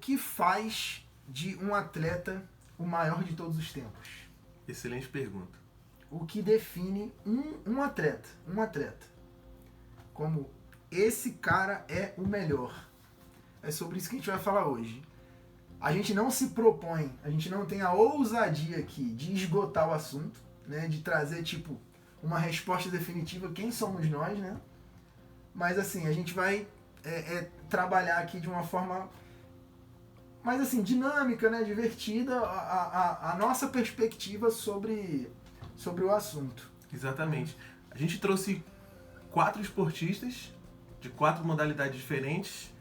que faz de um atleta o maior de todos os tempos? Excelente pergunta. O que define um atleta como esse cara é o melhor? É sobre isso que a gente vai falar hoje. A gente não se propõe, a gente não tem a ousadia aqui de esgotar o assunto, né, de trazer tipo uma resposta definitiva, quem somos nós, né? Mas assim, a gente vai trabalhar aqui de uma forma mais assim, dinâmica, né, divertida, a nossa perspectiva sobre o assunto. Exatamente. A gente trouxe 4 esportistas de 4 modalidades diferentes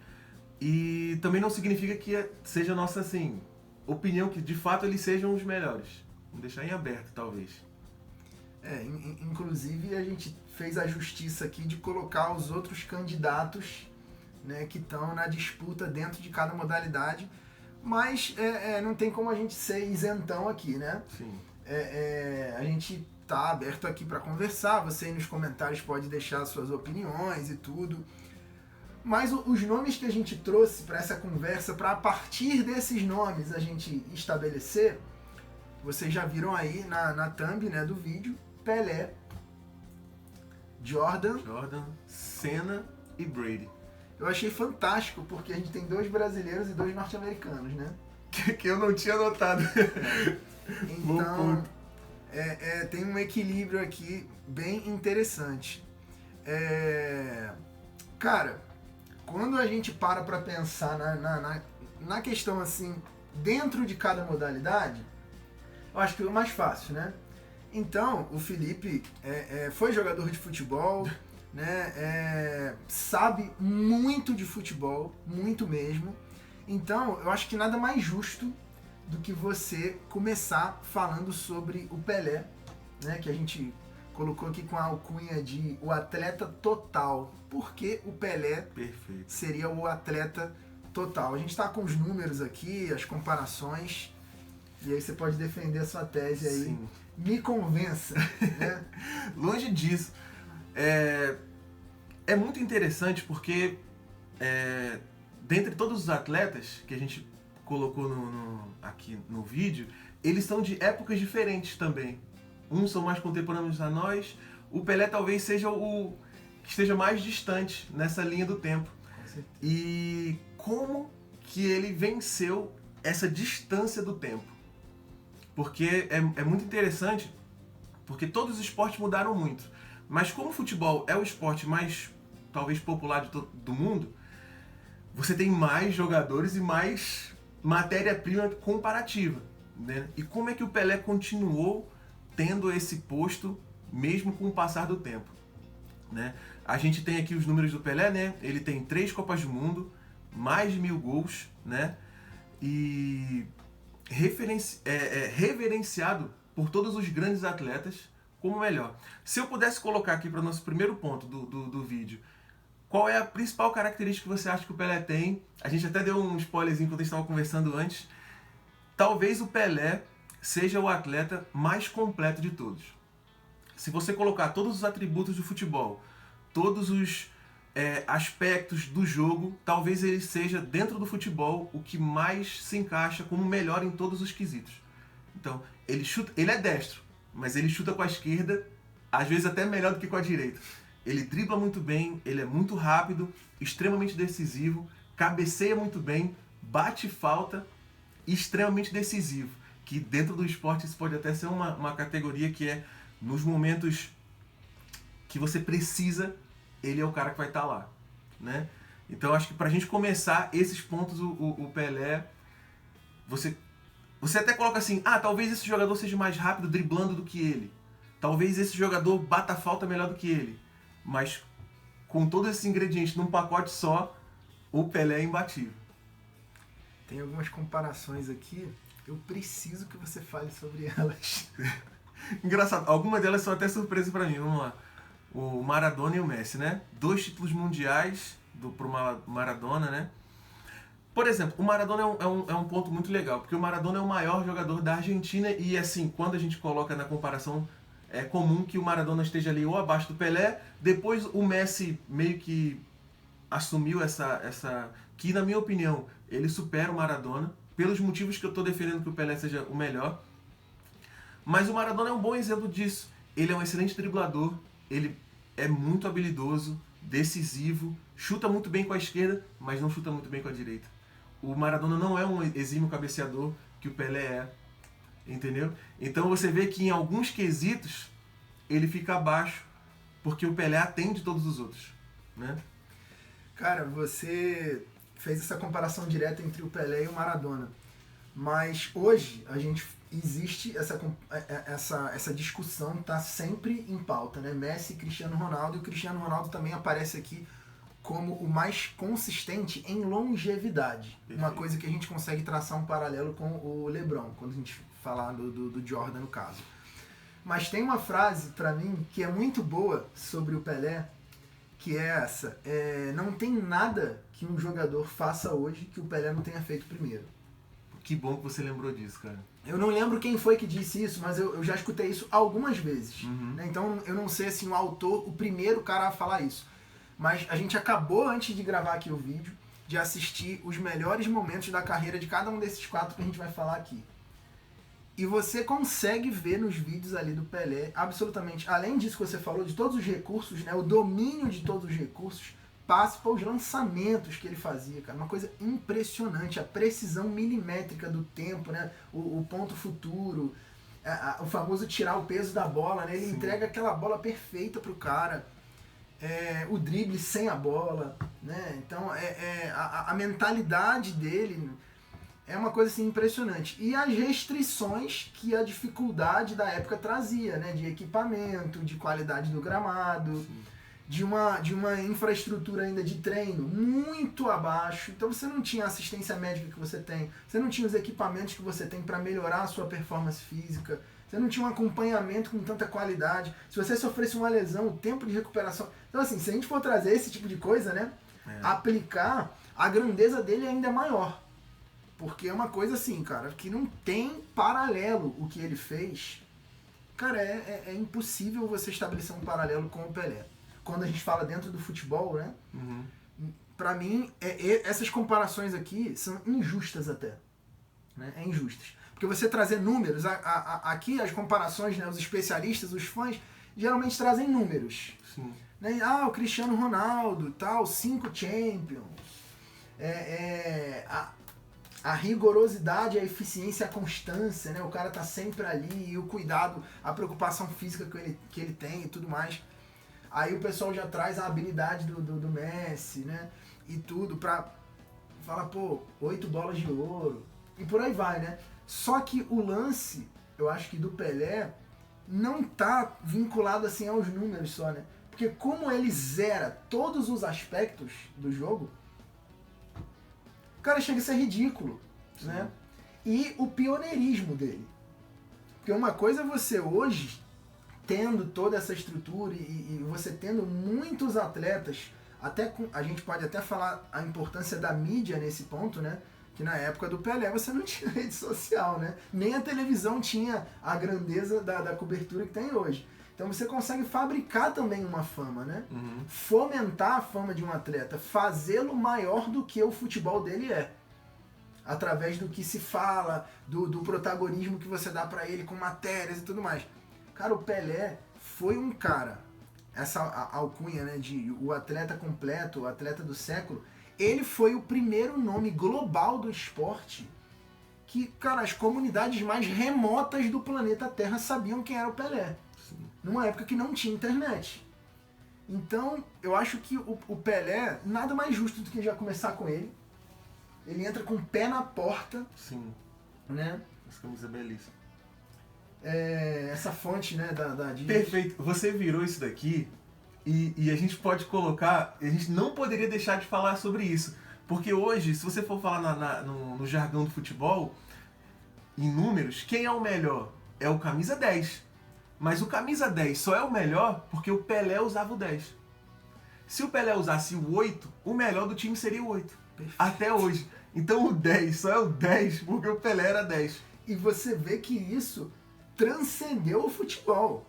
e também não significa que seja a nossa assim, opinião que de fato eles sejam os melhores. Vamos deixar em aberto, talvez. Inclusive a gente fez a justiça aqui de colocar os outros candidatos, né, que estão na disputa dentro de cada modalidade, mas não tem como a gente ser isentão aqui, né? Sim. A gente tá aberto aqui para conversar, você aí nos comentários pode deixar suas opiniões e tudo. Mas os nomes que a gente trouxe para essa conversa, para a partir desses nomes a gente estabelecer, vocês já viram aí na thumb, né, do vídeo, Pelé, Jordan, Senna e Brady. Eu achei fantástico, porque a gente tem 2 brasileiros e 2 norte-americanos, né? Que eu não tinha notado. Então, tem um equilíbrio aqui bem interessante. Cara, quando a gente para pensar na questão assim, dentro de cada modalidade, eu acho que é o mais fácil, né? Então, o Felipe foi jogador de futebol, né? Sabe muito de futebol, muito mesmo. Então, eu acho que nada mais justo do que você começar falando sobre o Pelé, né? Que a gente colocou aqui com a alcunha de o atleta total. Por que o Pelé Perfeito. seria o atleta total? A gente está com os números aqui, as comparações, e aí você pode defender a sua tese aí. Sim. Me convença, né? Longe disso. É muito interessante porque dentre todos os atletas que a gente colocou aqui no vídeo, eles são de épocas diferentes também. Uns são mais contemporâneos a nós. O Pelé talvez seja o que esteja mais distante nessa linha do tempo. E como que ele venceu essa distância do tempo? Porque é muito interessante, porque todos os esportes mudaram muito. Mas como o futebol é o esporte mais, talvez, popular do mundo, você tem mais jogadores e mais matéria-prima comparativa, né? E como é que o Pelé continuou tendo esse posto, mesmo com o passar do tempo, né? A gente tem aqui os números do Pelé, né? Ele tem 3 Copas do Mundo, mais de 1000 gols, né? E reverenciado por todos os grandes atletas como o melhor. Se eu pudesse colocar aqui para o nosso primeiro ponto do vídeo, qual é a principal característica que você acha que o Pelé tem? A gente até deu um spoilerzinho quando a gente estava conversando antes. Talvez o Pelé seja o atleta mais completo de todos. Se você colocar todos os atributos do futebol, todos os aspectos do jogo, talvez ele seja, dentro do futebol, o que mais se encaixa como melhor em todos os quesitos. Então, ele é destro, mas ele chuta com a esquerda, às vezes até melhor do que com a direita. Ele dribla muito bem, ele é muito rápido, extremamente decisivo, cabeceia muito bem, bate falta, extremamente decisivo. Que dentro do esporte isso pode até ser uma categoria que é, nos momentos que você precisa, ele é o cara que vai estar lá, né? Então acho que pra gente começar esses pontos, o Pelé, você até coloca assim, talvez esse jogador seja mais rápido driblando do que ele, talvez esse jogador bata a falta melhor do que ele, mas com todos esses ingredientes num pacote só, o Pelé é imbatível. Tem algumas comparações aqui, eu preciso que você fale sobre elas. Engraçado, algumas delas são até surpresa pra mim, vamos lá. O Maradona e o Messi, né? 2 títulos mundiais pro Maradona, né? Por exemplo, o Maradona é um ponto muito legal, porque o Maradona é o maior jogador da Argentina e, assim, quando a gente coloca na comparação, é comum que o Maradona esteja ali ou abaixo do Pelé, depois o Messi meio que assumiu essa que, na minha opinião, ele supera o Maradona, pelos motivos que eu estou defendendo que o Pelé seja o melhor. Mas o Maradona é um bom exemplo disso. Ele é um excelente driblador, ele é muito habilidoso, decisivo, chuta muito bem com a esquerda, mas não chuta muito bem com a direita. O Maradona não é um exímio cabeceador que o Pelé é, entendeu? Então você vê que em alguns quesitos ele fica abaixo, porque o Pelé atende todos os outros, né? Cara, você fez essa comparação direta entre o Pelé e o Maradona, mas hoje existe essa discussão, tá sempre em pauta, né? Messi e Cristiano Ronaldo, e o Cristiano Ronaldo também aparece aqui como o mais consistente em longevidade. Perfeito. Uma coisa que a gente consegue traçar um paralelo com o LeBron, quando a gente falar do Jordan no caso. Mas tem uma frase, pra mim, que é muito boa sobre o Pelé, que é essa: não tem nada que um jogador faça hoje que o Pelé não tenha feito primeiro. Que bom que você lembrou disso, cara. Eu não lembro quem foi que disse isso, mas eu já escutei isso algumas vezes. Uhum. Né? Então eu não sei assim, o autor, o primeiro cara a falar isso. Mas a gente acabou, antes de gravar aqui o vídeo, de assistir os melhores momentos da carreira de cada um desses 4 que a gente vai falar aqui. E você consegue ver nos vídeos ali do Pelé, absolutamente, além disso que você falou, de todos os recursos, né, o domínio de todos os recursos, passe para os lançamentos que ele fazia, cara. Uma coisa impressionante, a precisão milimétrica do tempo, né, o ponto futuro, o famoso tirar o peso da bola, né, ele Sim. entrega aquela bola perfeita pro cara. O drible sem a bola, né? Então a mentalidade dele é uma coisa assim impressionante. E as restrições que a dificuldade da época trazia, né? De equipamento, de qualidade do gramado, de uma infraestrutura ainda de treino muito abaixo. Então você não tinha a assistência médica que você tem, você não tinha os equipamentos que você tem para melhorar a sua performance física, você não tinha um acompanhamento com tanta qualidade. Se você sofresse uma lesão, o tempo de recuperação... Então assim, se a gente for trazer esse tipo de coisa, né, aplicar, a grandeza dele é ainda maior. Porque é uma coisa assim, cara, que não tem paralelo o que ele fez. Cara, é impossível você estabelecer um paralelo com o Pelé. Quando a gente fala dentro do futebol, né, pra mim, essas comparações aqui são injustas até. Né, injustas. Porque você trazer números, aqui as comparações, né, os especialistas, os fãs, geralmente trazem números. Sim. Né? O Cristiano Ronaldo, tal, 5 Champions. A rigorosidade, a eficiência, a constância, né? O cara tá sempre ali, e o cuidado, a preocupação física que ele tem e tudo mais. Aí o pessoal já traz a habilidade do Messi, né? E tudo pra falar, 8 bolas de ouro. E por aí vai, né? Só que o lance, eu acho que do Pelé, não tá vinculado assim aos números só, né? Porque como ele zera todos os aspectos do jogo, o cara chega a ser ridículo, né? E o pioneirismo dele. Porque uma coisa é você hoje, tendo toda essa estrutura e você tendo muitos atletas, a gente pode até falar a importância da mídia nesse ponto, né? Que na época do Pelé você não tinha rede social, né? Nem a televisão tinha a grandeza da cobertura que tem hoje. Então você consegue fabricar também uma fama, né? Fomentar a fama de um atleta, fazê-lo maior do que o futebol dele é. Através do que se fala, do protagonismo que você dá pra ele com matérias e tudo mais. Cara, o Pelé foi um cara, essa alcunha, né, de o atleta completo, o atleta do século, ele foi o primeiro nome global do esporte que, cara, as comunidades mais remotas do planeta Terra sabiam quem era o Pelé. Sim. Numa época que não tinha internet. Então, eu acho que o Pelé, nada mais justo do que já começar com ele. Ele entra com o pé na porta. Sim. Né? Essa camisa é belíssima. Essa fonte, né, da Disney. Perfeito. Você virou isso daqui e a gente pode colocar... A gente não poderia deixar de falar sobre isso. Porque hoje, se você for falar no jargão do futebol, em números, quem é o melhor? É o camisa 10. Mas o camisa 10 só é o melhor porque o Pelé usava o 10. Se o Pelé usasse o 8, o melhor do time seria o 8. Perfeito. Até hoje. Então o 10 só é o 10 porque o Pelé era 10. E você vê que isso transcendeu o futebol.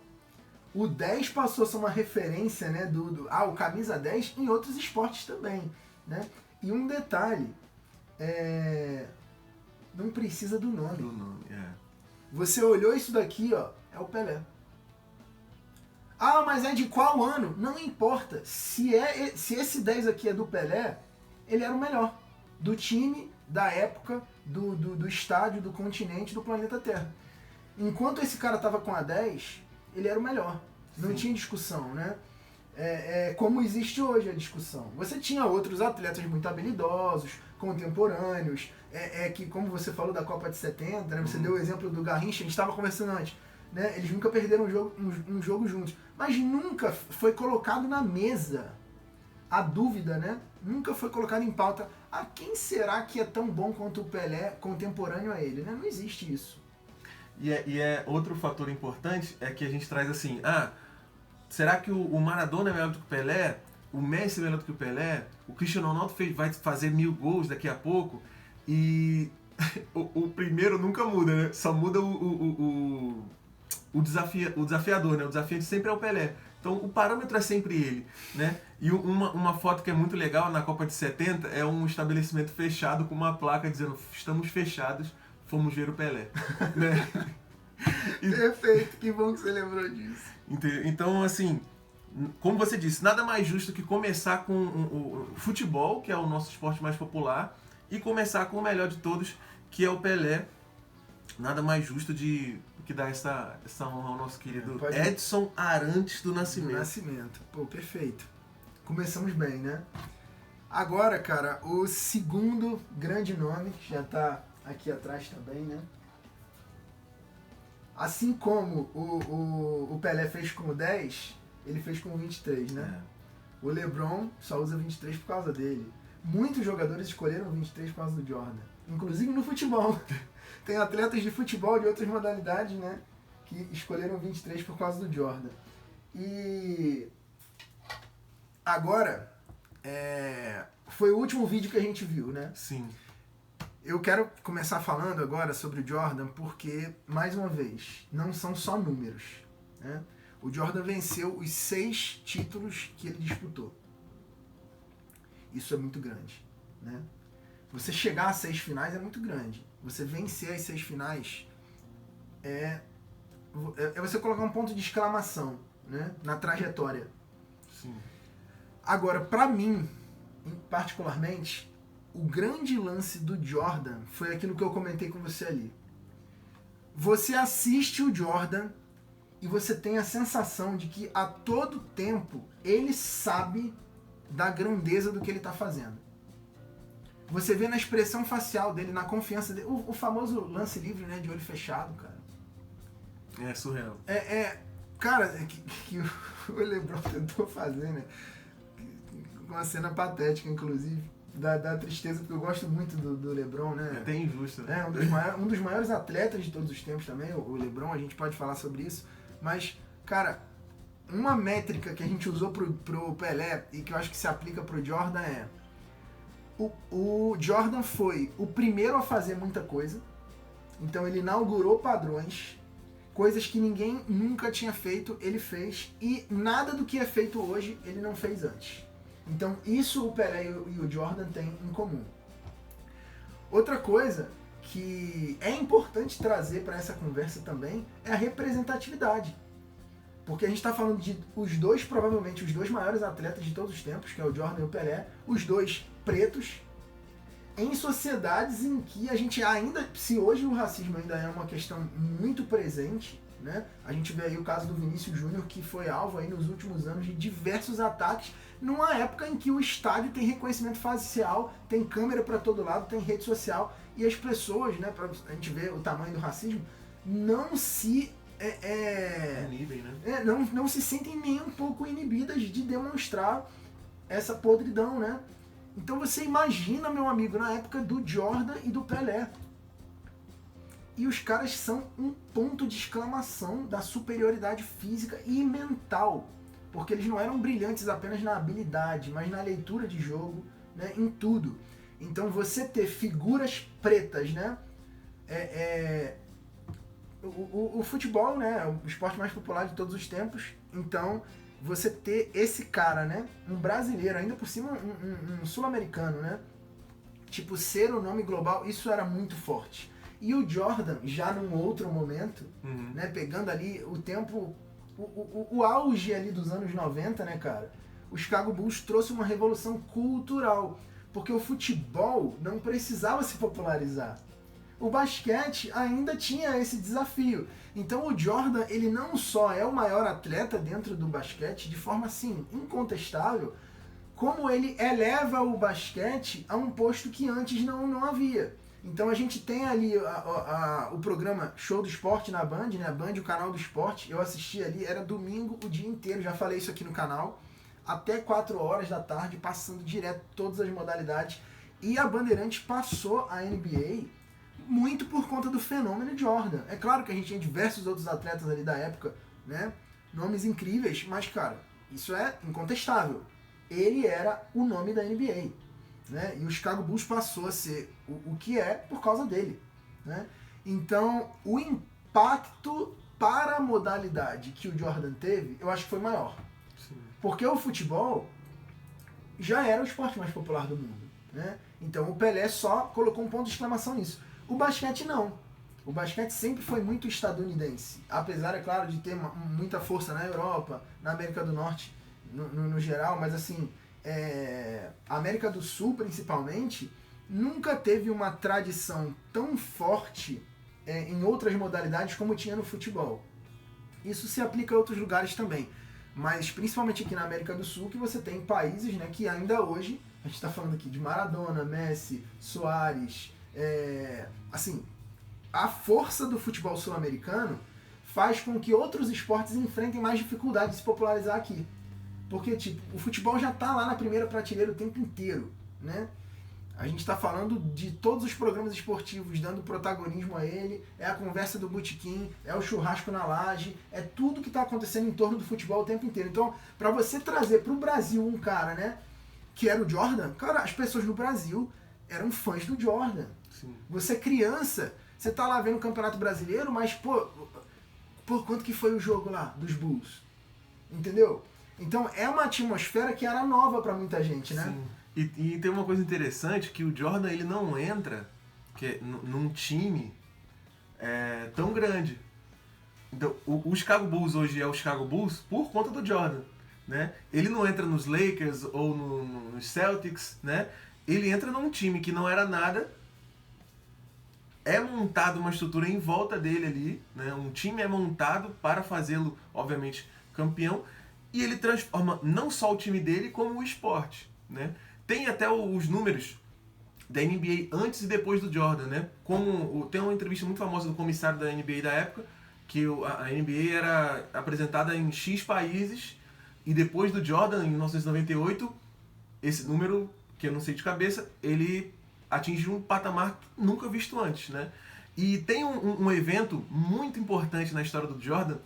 O 10 passou a ser uma referência, né, o camisa 10 em outros esportes também. Né? E um detalhe, não precisa do nome. Do nome, é. Você olhou isso daqui, ó, é o Pelé. Ah, mas é de qual ano? Não importa. Se esse 10 aqui é do Pelé, ele era o melhor. Do time, da época, do estádio, do continente, do planeta Terra. Enquanto esse cara tava com a 10, ele era o melhor. Não tinha discussão, né? Como existe hoje a discussão. Você tinha outros atletas muito habilidosos, contemporâneos, que como você falou da Copa de 70, né? Você deu o exemplo do Garrincha, a gente estava conversando antes. Né? Eles nunca perderam um jogo juntos. Mas nunca foi colocado na mesa a dúvida, né? Nunca foi colocado em pauta. Quem será que é tão bom quanto o Pelé contemporâneo a ele? Né? Não existe isso. E outro fator importante é que a gente traz assim, será que o Maradona é melhor do que o Pelé? O Messi é melhor do que o Pelé? O Cristiano Ronaldo vai fazer 1000 gols daqui a pouco? E o primeiro nunca muda, né? Só muda o desafiador, né? O desafiante sempre é o Pelé. Então o parâmetro é sempre ele, né? E uma foto que é muito legal na Copa de 70 é um estabelecimento fechado com uma placa dizendo estamos fechados, fomos ver o Pelé. Né? Perfeito, que bom que você lembrou disso. Então, assim, como você disse, nada mais justo que começar com o futebol, que é o nosso esporte mais popular, e começar com o melhor de todos, que é o Pelé. Nada mais justo que dar essa honra ao nosso querido Edson Arantes do Nascimento. Pô, perfeito. Começamos bem, né? Agora, cara, o segundo grande nome, que já tá aqui atrás também, né? Assim como o Pelé fez com o 10, ele fez com o 23, né? O LeBron só usa 23 por causa dele. Muitos jogadores escolheram o 23 por causa do Jordan. Inclusive no futebol. Tem atletas de futebol de outras modalidades, né? Que escolheram o 23 por causa do Jordan. E agora, foi o último vídeo que a gente viu, né? Sim. Eu quero começar falando agora sobre o Jordan porque, mais uma vez, não são só números, né? O Jordan venceu os 6 títulos que ele disputou. Isso é muito grande, né? Você chegar a 6 finais é muito grande. Você vencer as 6 finais é você colocar um ponto de exclamação, né, na trajetória. Sim. Agora, pra mim, particularmente, o grande lance do Jordan foi aquilo que eu comentei com você ali. Você assiste o Jordan e você tem a sensação de que a todo tempo ele sabe da grandeza do que ele está fazendo. Você vê na expressão facial dele, na confiança dele, o famoso lance livre, né, de olho fechado, cara. É surreal. Cara, que o LeBron tentou fazer, né? Uma cena patética, inclusive. Dá tristeza, porque eu gosto muito do LeBron, né? É até injusto, né? Um dos maiores atletas de todos os tempos também, o LeBron, a gente pode falar sobre isso. Mas, cara, uma métrica que a gente usou pro Pelé e que eu acho que se aplica pro Jordan é... O Jordan foi o primeiro a fazer muita coisa. Então ele inaugurou padrões, coisas que ninguém nunca tinha feito, ele fez. E nada do que é feito hoje, ele não fez antes. Então isso o Pelé e o Jordan têm em comum. Outra coisa que é importante trazer para essa conversa também é a representatividade. Porque a gente está falando de provavelmente os dois maiores atletas de todos os tempos, que é o Jordan e o Pelé, os dois pretos, em sociedades em que a gente ainda, se hoje o racismo ainda é uma questão muito presente, né? A gente vê aí o caso do Vinícius Júnior, que foi alvo aí nos últimos anos de diversos ataques, numa época em que o estádio tem reconhecimento facial, tem câmera para todo lado, tem rede social, e as pessoas, né, pra a gente ver o tamanho do racismo, não se inibem, né? não se sentem nem um pouco inibidas de demonstrar essa podridão, né? Então você imagina, meu amigo, na época do Jordan e do Pelé. E os caras são um ponto de exclamação da superioridade física e mental. Porque eles não eram brilhantes apenas na habilidade, mas na leitura de jogo, né, em tudo. Então você ter figuras pretas, né? O futebol, né, é o esporte mais popular de todos os tempos. Então você ter esse cara, né, um brasileiro, ainda por cima um sul-americano, né, tipo, ser o nome global, isso era muito forte. E o Jordan, já num outro momento, né, pegando ali o tempo, o auge ali dos anos 90, né, cara, o Chicago Bulls trouxe uma revolução cultural, porque o futebol não precisava se popularizar. O basquete ainda tinha esse desafio. Então o Jordan, ele não só é o maior atleta dentro do basquete, de forma assim, incontestável, como ele eleva o basquete a um posto que antes não havia. Então a gente tem ali o programa Show do Esporte na Band, né? A Band, o canal do esporte, eu assisti ali, era domingo o dia inteiro, já falei isso aqui no canal, até 4 horas da tarde, passando direto todas as modalidades. E a Bandeirantes passou a NBA muito por conta do fenômeno Jordan. É claro que a gente tinha diversos outros atletas ali da época, né? Nomes incríveis, mas, cara, isso é incontestável. Ele era o nome da NBA, né? E o Chicago Bulls passou a ser o que é por causa dele, né? Então, o impacto para a modalidade que o Jordan teve, eu acho que foi maior. Sim. Porque o futebol já era o esporte mais popular do mundo, né? Então o Pelé só colocou um ponto de exclamação nisso. O basquete não. O basquete sempre foi muito estadunidense. Apesar, é claro, de ter muita força na Europa, na América do Norte, no geral, mas assim, a América do Sul, principalmente, nunca teve uma tradição tão forte em outras modalidades como tinha no futebol. Isso se aplica a outros lugares também. Mas principalmente aqui na América do Sul, que você tem países, né, que ainda hoje, a gente está falando aqui de Maradona, Messi, Soares, assim, a força do futebol sul-americano faz com que outros esportes enfrentem mais dificuldade de se popularizar aqui. Porque, tipo, o futebol já está lá na primeira prateleira o tempo inteiro, né? A gente está falando de todos os programas esportivos, dando protagonismo a ele, é a conversa do botequim, é o churrasco na laje, é tudo que está acontecendo em torno do futebol o tempo inteiro. Então, para você trazer para o Brasil um cara, né, que era o Jordan, cara, as pessoas no Brasil eram fãs do Jordan. Sim. Você criança, você tá lá vendo o Campeonato Brasileiro, mas, pô, quanto que foi o jogo lá dos Bulls? Entendeu? Então, é uma atmosfera que era nova para muita gente, né? Sim. E tem uma coisa interessante, que o Jordan, ele não entra num time tão grande. Então, o Chicago Bulls hoje é o Chicago Bulls por conta do Jordan, né? Ele não entra nos Lakers ou nos Celtics, né? Ele entra num time que não era nada, é montado uma estrutura em volta dele ali, né? Um time é montado para fazê-lo, obviamente, campeão, e ele transforma não só o time dele, como o esporte, né? Tem até os números da NBA antes e depois do Jordan, né? Tem uma entrevista muito famosa do comissário da NBA da época, que a NBA era apresentada em X países, e depois do Jordan, em 1998, esse número, que eu não sei de cabeça, ele atingiu um patamar nunca visto antes, né? E tem um evento muito importante na história do Jordan,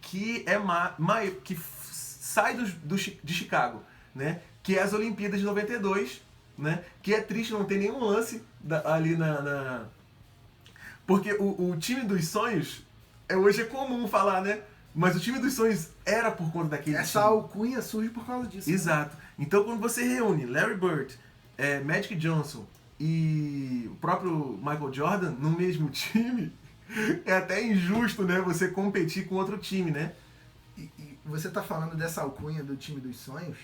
que que sai de Chicago, né? Que é as Olimpíadas de 92, né? Que é triste não ter nenhum lance ali porque o time dos sonhos, hoje é comum falar, né? Mas o time dos sonhos era por conta daquele time. Essa alcunha surge por causa disso. Exato. Né? Então quando você reúne Larry Bird, Magic Johnson e o próprio Michael Jordan no mesmo time, é até injusto, né? Você competir com outro time, né? E você tá falando dessa alcunha do time dos sonhos,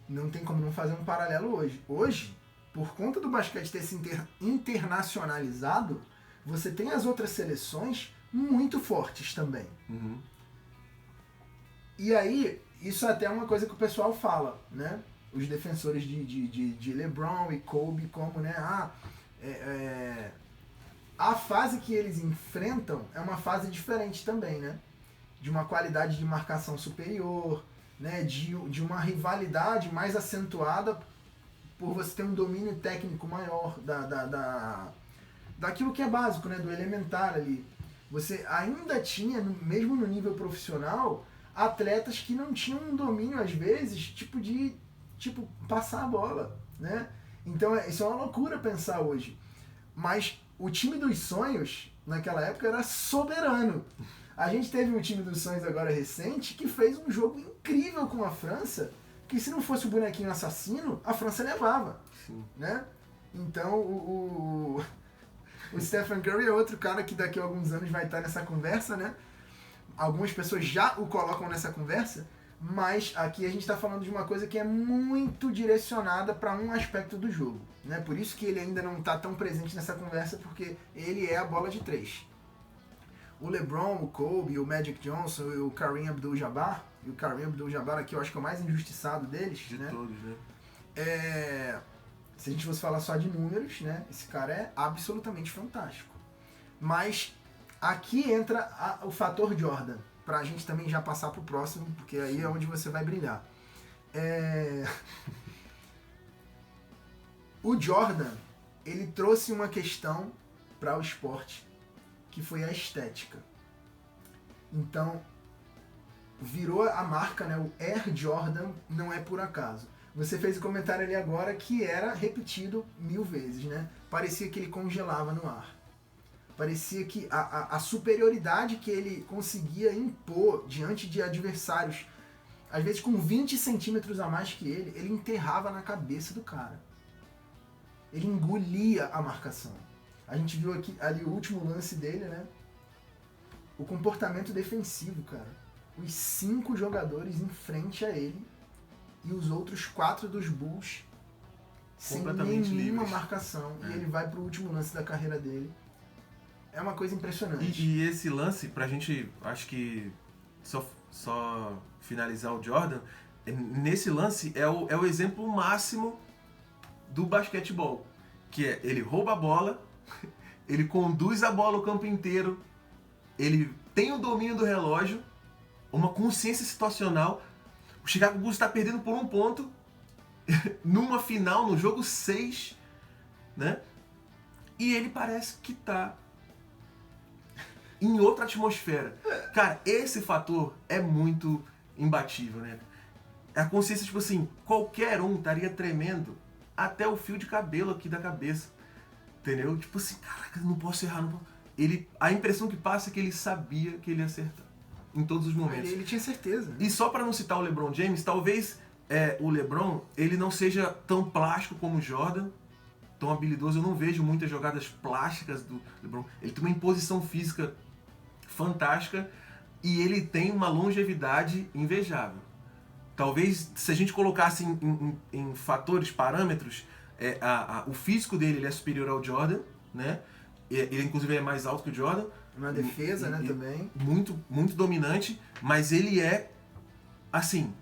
não tem como não fazer um paralelo hoje. Hoje, por conta do basquete ter se internacionalizado, você tem as outras seleções muito fortes também. Uhum. E aí, isso até é uma coisa que o pessoal fala, né? Os defensores de LeBron e Kobe, como, né? A fase que eles enfrentam é uma fase diferente também, né? De uma qualidade de marcação superior, né, de uma rivalidade mais acentuada por você ter um domínio técnico maior daquilo que é básico, né, do elementar ali. Você ainda tinha, mesmo no nível profissional, atletas que não tinham um domínio, às vezes, tipo passar a bola, né? Então, isso é uma loucura pensar hoje. Mas o time dos sonhos, naquela época, era soberano. A gente teve um time dos sonhos agora recente que fez um jogo incrível com a França, que se não fosse o bonequinho assassino, a França levava. Sim. Né? Então, o Stephen Curry é outro cara que daqui a alguns anos vai estar nessa conversa, né? Algumas pessoas já o colocam nessa conversa, mas aqui a gente está falando de uma coisa que é muito direcionada para um aspecto do jogo, né? Por isso que ele ainda não está tão presente nessa conversa, porque ele é a bola de 3. O LeBron, o Kobe, o Magic Johnson, o Kareem Abdul-Jabbar, e o Kareem Abdul-Jabbar aqui eu acho que é o mais injustiçado deles, De né? todos, né? Se a gente fosse falar só de números, né? Esse cara é absolutamente fantástico. Mas aqui entra o fator Jordan, pra gente também já passar pro próximo, porque aí é onde você vai brilhar. O Jordan, ele trouxe uma questão para o esporte, que foi a estética. Então, virou a marca, né? O Air Jordan não é por acaso. Você fez o comentário ali agora que era repetido 1000 vezes, né? Parecia que ele congelava no ar. Parecia que a superioridade que ele conseguia impor diante de adversários, às vezes com 20 centímetros a mais que ele enterrava na cabeça do cara. Ele engolia a marcação. A gente viu aqui, ali o último lance dele, né? O comportamento defensivo, cara. Os 5 jogadores em frente a ele e os outros 4 dos Bulls sem nenhuma marcação. E ele vai pro último lance da carreira dele. É uma coisa impressionante. E esse lance, pra gente, acho que só finalizar o Jordan, nesse lance é o exemplo máximo do basquetebol. Que é, ele rouba a bola, ele conduz a bola o campo inteiro, ele tem o domínio do relógio, uma consciência situacional. O Chicago Bulls está perdendo por 1 ponto numa final, no jogo 6, né? E ele parece que tá em outra atmosfera. Cara, esse fator é muito imbatível, né? A consciência, tipo assim, qualquer um estaria tremendo até o fio de cabelo aqui da cabeça. Entendeu? Tipo assim, caraca, não posso errar, não posso. A impressão que passa é que ele sabia que ele ia acertar. Em todos os momentos. Ele tinha certeza. E só para não citar o LeBron James, talvez o LeBron ele não seja tão plástico como o Jordan, tão habilidoso. Eu não vejo muitas jogadas plásticas do LeBron. Ele tem uma imposição física fantástica e ele tem uma longevidade invejável. Talvez, se a gente colocasse em fatores, parâmetros, o físico dele ele é superior ao Jordan, né? Ele inclusive é mais alto que o Jordan. Na defesa, né, também. Muito, muito dominante, mas ele é, assim,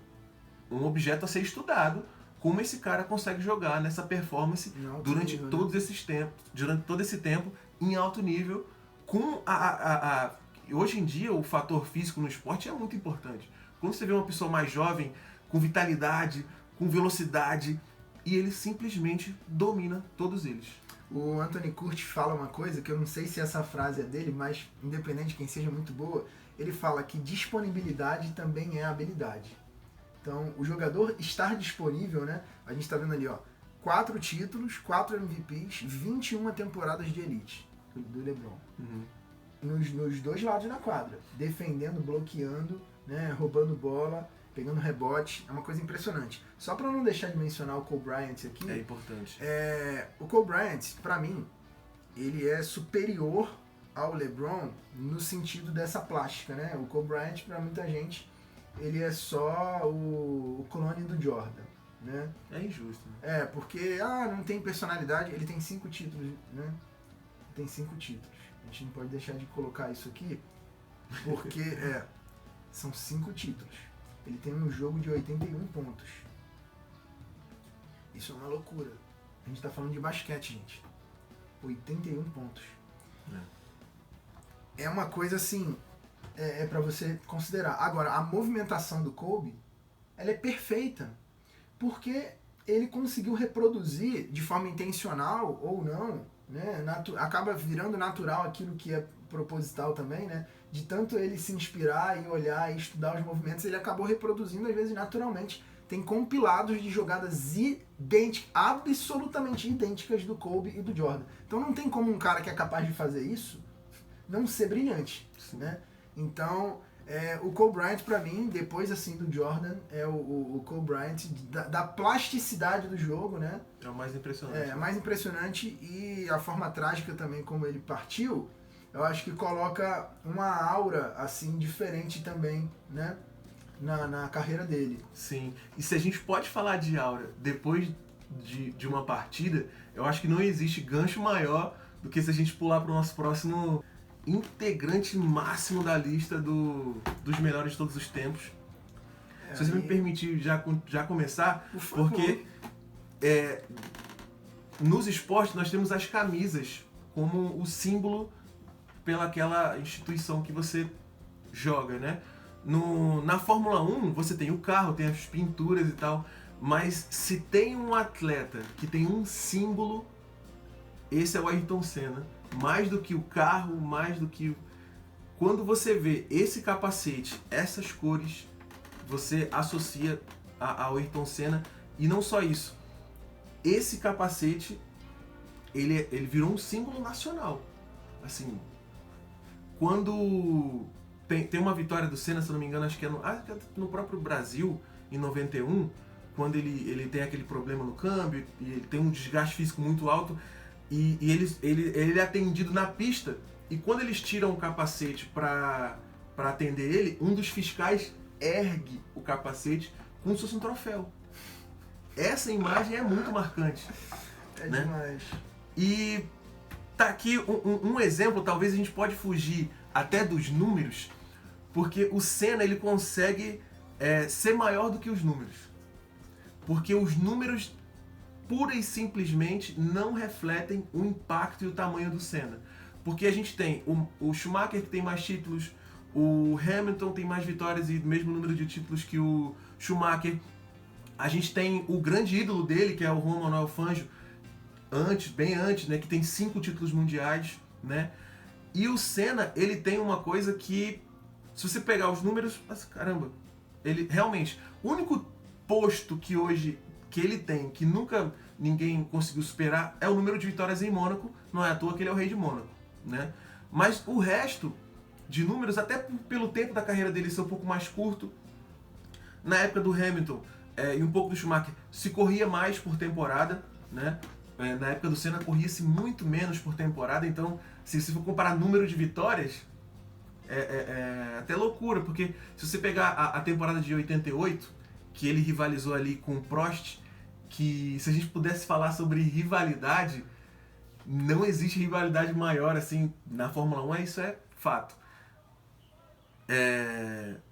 um objeto a ser estudado. Como esse cara consegue jogar nessa performance durante todo esse tempo, em alto nível, com hoje em dia o fator físico no esporte é muito importante. Quando você vê uma pessoa mais jovem, com vitalidade, com velocidade, e ele simplesmente domina todos eles. O Anthony Curtis fala uma coisa que eu não sei se essa frase é dele, mas independente de quem seja muito boa, ele fala que disponibilidade também é habilidade. Então, o jogador estar disponível, né? A gente tá vendo ali, ó, 4 títulos, 4 MVPs, 21 temporadas de elite do LeBron. Uhum. Nos dois lados da quadra, defendendo, bloqueando, né, roubando bola, pegando rebote, é uma coisa impressionante. Só para não deixar de mencionar o Kobe Bryant aqui. É importante. O Kobe Bryant, para mim, ele é superior ao LeBron no sentido dessa plástica, né? O Kobe Bryant, para muita gente, ele é só o clone do Jordan, né? É injusto. Né? Porque não tem personalidade. Ele tem 5 títulos, né? Tem 5 títulos. A gente não pode deixar de colocar isso aqui, porque são 5 títulos. Ele tem um jogo de 81 pontos. Isso é uma loucura. A gente tá falando de basquete, gente. 81 pontos. É uma coisa assim, pra você considerar. Agora, a movimentação do Kobe, ela é perfeita. Porque ele conseguiu reproduzir de forma intencional ou não, né? Acaba virando natural aquilo que é proposital também, né? De tanto ele se inspirar e olhar e estudar os movimentos, ele acabou reproduzindo às vezes naturalmente. Tem compilados de jogadas idênticas, absolutamente idênticas do Kobe e do Jordan. Então não tem como um cara que é capaz de fazer isso não ser brilhante, né? Então O Kobe Bryant, pra mim, depois assim do Jordan, é o Kobe Bryant da plasticidade do jogo, né? É o mais impressionante. É mais impressionante, e a forma trágica também como ele partiu, eu acho que coloca uma aura assim diferente também, né? Na carreira dele. Sim. E se a gente pode falar de aura depois de uma partida, eu acho que não existe gancho maior do que se a gente pular para o nosso próximo integrante máximo da lista dos melhores de todos os tempos. Se você me permitir já começar, porque nos esportes nós temos as camisas como o símbolo pelaquela instituição que você joga, né? Na Fórmula 1 você tem o carro, tem as pinturas e tal, mas se tem um atleta que tem um símbolo, esse é o Ayrton Senna. Mais do que o carro, mais do que... Quando você vê esse capacete, essas cores, você associa ao Ayrton Senna. E não só isso. Esse capacete, ele virou um símbolo nacional. Assim, quando tem uma vitória do Senna, se eu não me engano, acho que é no próprio Brasil, em 91, quando ele tem aquele problema no câmbio, e ele tem um desgaste físico muito alto, e ele é atendido na pista, e quando eles tiram o capacete para atender ele, um dos fiscais ergue o capacete como se fosse um troféu. Essa imagem é muito marcante. Né? Demais. E tá aqui um exemplo, talvez a gente pode fugir até dos números, porque o Senna ele consegue ser maior do que os números. Porque os números pura e simplesmente não refletem o impacto e o tamanho do Senna. Porque a gente tem o Schumacher, que tem mais títulos, o Hamilton tem mais vitórias e o mesmo número de títulos que o Schumacher. A gente tem o grande ídolo dele, que é o Juan Manuel Fangio, bem antes, né, que tem 5 títulos mundiais, né? E o Senna, ele tem uma coisa que, se você pegar os números, caramba, ele realmente, o único posto que hoje que ele tem, que nunca ninguém conseguiu superar, é o número de vitórias em Mônaco. Não é à toa que ele é o rei de Mônaco, né? Mas o resto de números, até pelo tempo da carreira dele ser um pouco mais curto, na época do Hamilton e um pouco do Schumacher, se corria mais por temporada, né? Na época do Senna corria-se muito menos por temporada, então se for comparar número de vitórias, é até loucura, porque se você pegar a temporada de 88, que ele rivalizou ali com o Prost, que se a gente pudesse falar sobre rivalidade, não existe rivalidade maior assim na Fórmula 1, isso é fato.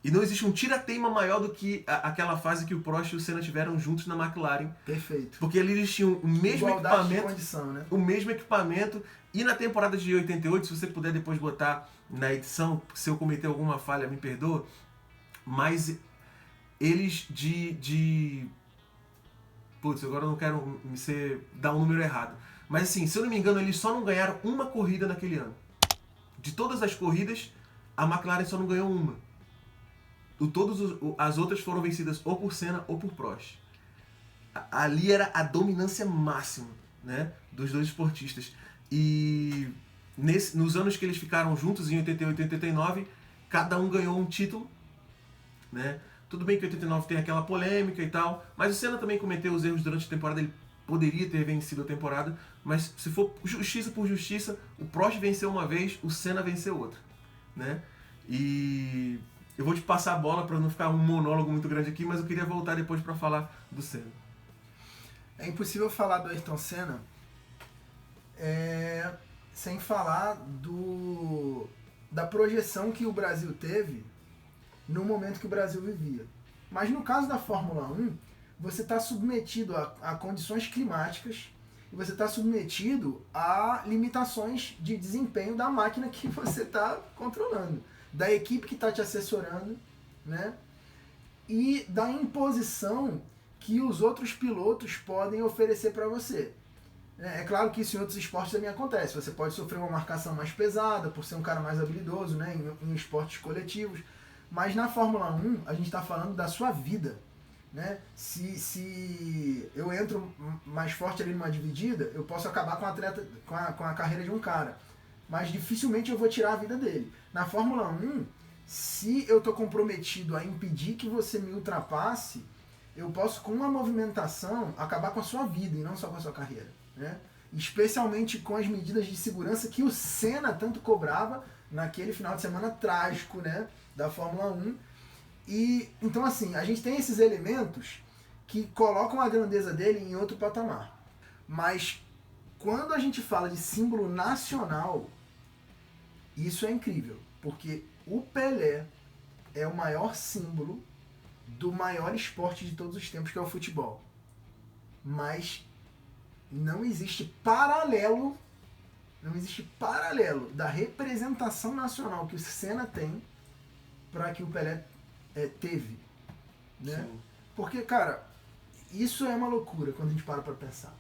E não existe um tira-teima maior do que aquela fase que o Prost e o Senna tiveram juntos na McLaren. Perfeito. Porque ali eles tinham o mesmo igualdade equipamento, de condição, né? o mesmo equipamento. E na temporada de 88, se você puder depois botar na edição, se eu cometer alguma falha, me perdoa, mas eles Putz, agora eu não quero dar um número errado. Mas assim, se eu não me engano, eles só não ganharam uma corrida naquele ano. De todas as corridas, a McLaren só não ganhou uma. As outras foram vencidas ou por Senna ou por Prost. Ali era a dominância máxima, né, dos dois esportistas. E nos anos que eles ficaram juntos, em 88 e 89, cada um ganhou um título, né? Tudo bem que 89 tem aquela polêmica e tal, mas o Senna também cometeu os erros durante a temporada, ele poderia ter vencido a temporada, mas se for justiça por justiça, o Prost venceu uma vez, o Senna venceu outra, né? E eu vou te passar a bola para não ficar um monólogo muito grande aqui, mas eu queria voltar depois para falar do Senna. É impossível falar do Ayrton Senna sem falar da projeção que o Brasil teve no momento que o Brasil vivia. Mas no caso da Fórmula 1, você está submetido a condições climáticas e você está submetido a limitações de desempenho da máquina que você está controlando, da equipe que está te assessorando, né? E da imposição que os outros pilotos podem oferecer para você. É claro que isso em outros esportes também acontece. Você pode sofrer uma marcação mais pesada por ser um cara mais habilidoso, né, em esportes coletivos. Mas na Fórmula 1, a gente está falando da sua vida, né? Se eu entro mais forte ali numa dividida, eu posso acabar com o atleta, com a carreira de um cara. Mas dificilmente eu vou tirar a vida dele. Na Fórmula 1, Se eu tô comprometido a impedir que você me ultrapasse, eu posso, com uma movimentação, acabar com a sua vida e não só com a sua carreira, né? Especialmente com as medidas de segurança que o Senna tanto cobrava naquele final de semana trágico, né, da Fórmula 1. E então, assim, a gente tem esses elementos que colocam a grandeza dele em outro patamar. Mas quando a gente fala de símbolo nacional, isso é incrível, porque o Pelé é o maior símbolo do maior esporte de todos os tempos, que é o futebol. Mas não existe paralelo da representação nacional que o Senna tem para que o Pelé teve, né? Sim. Porque, cara, isso é uma loucura quando a gente para pensar.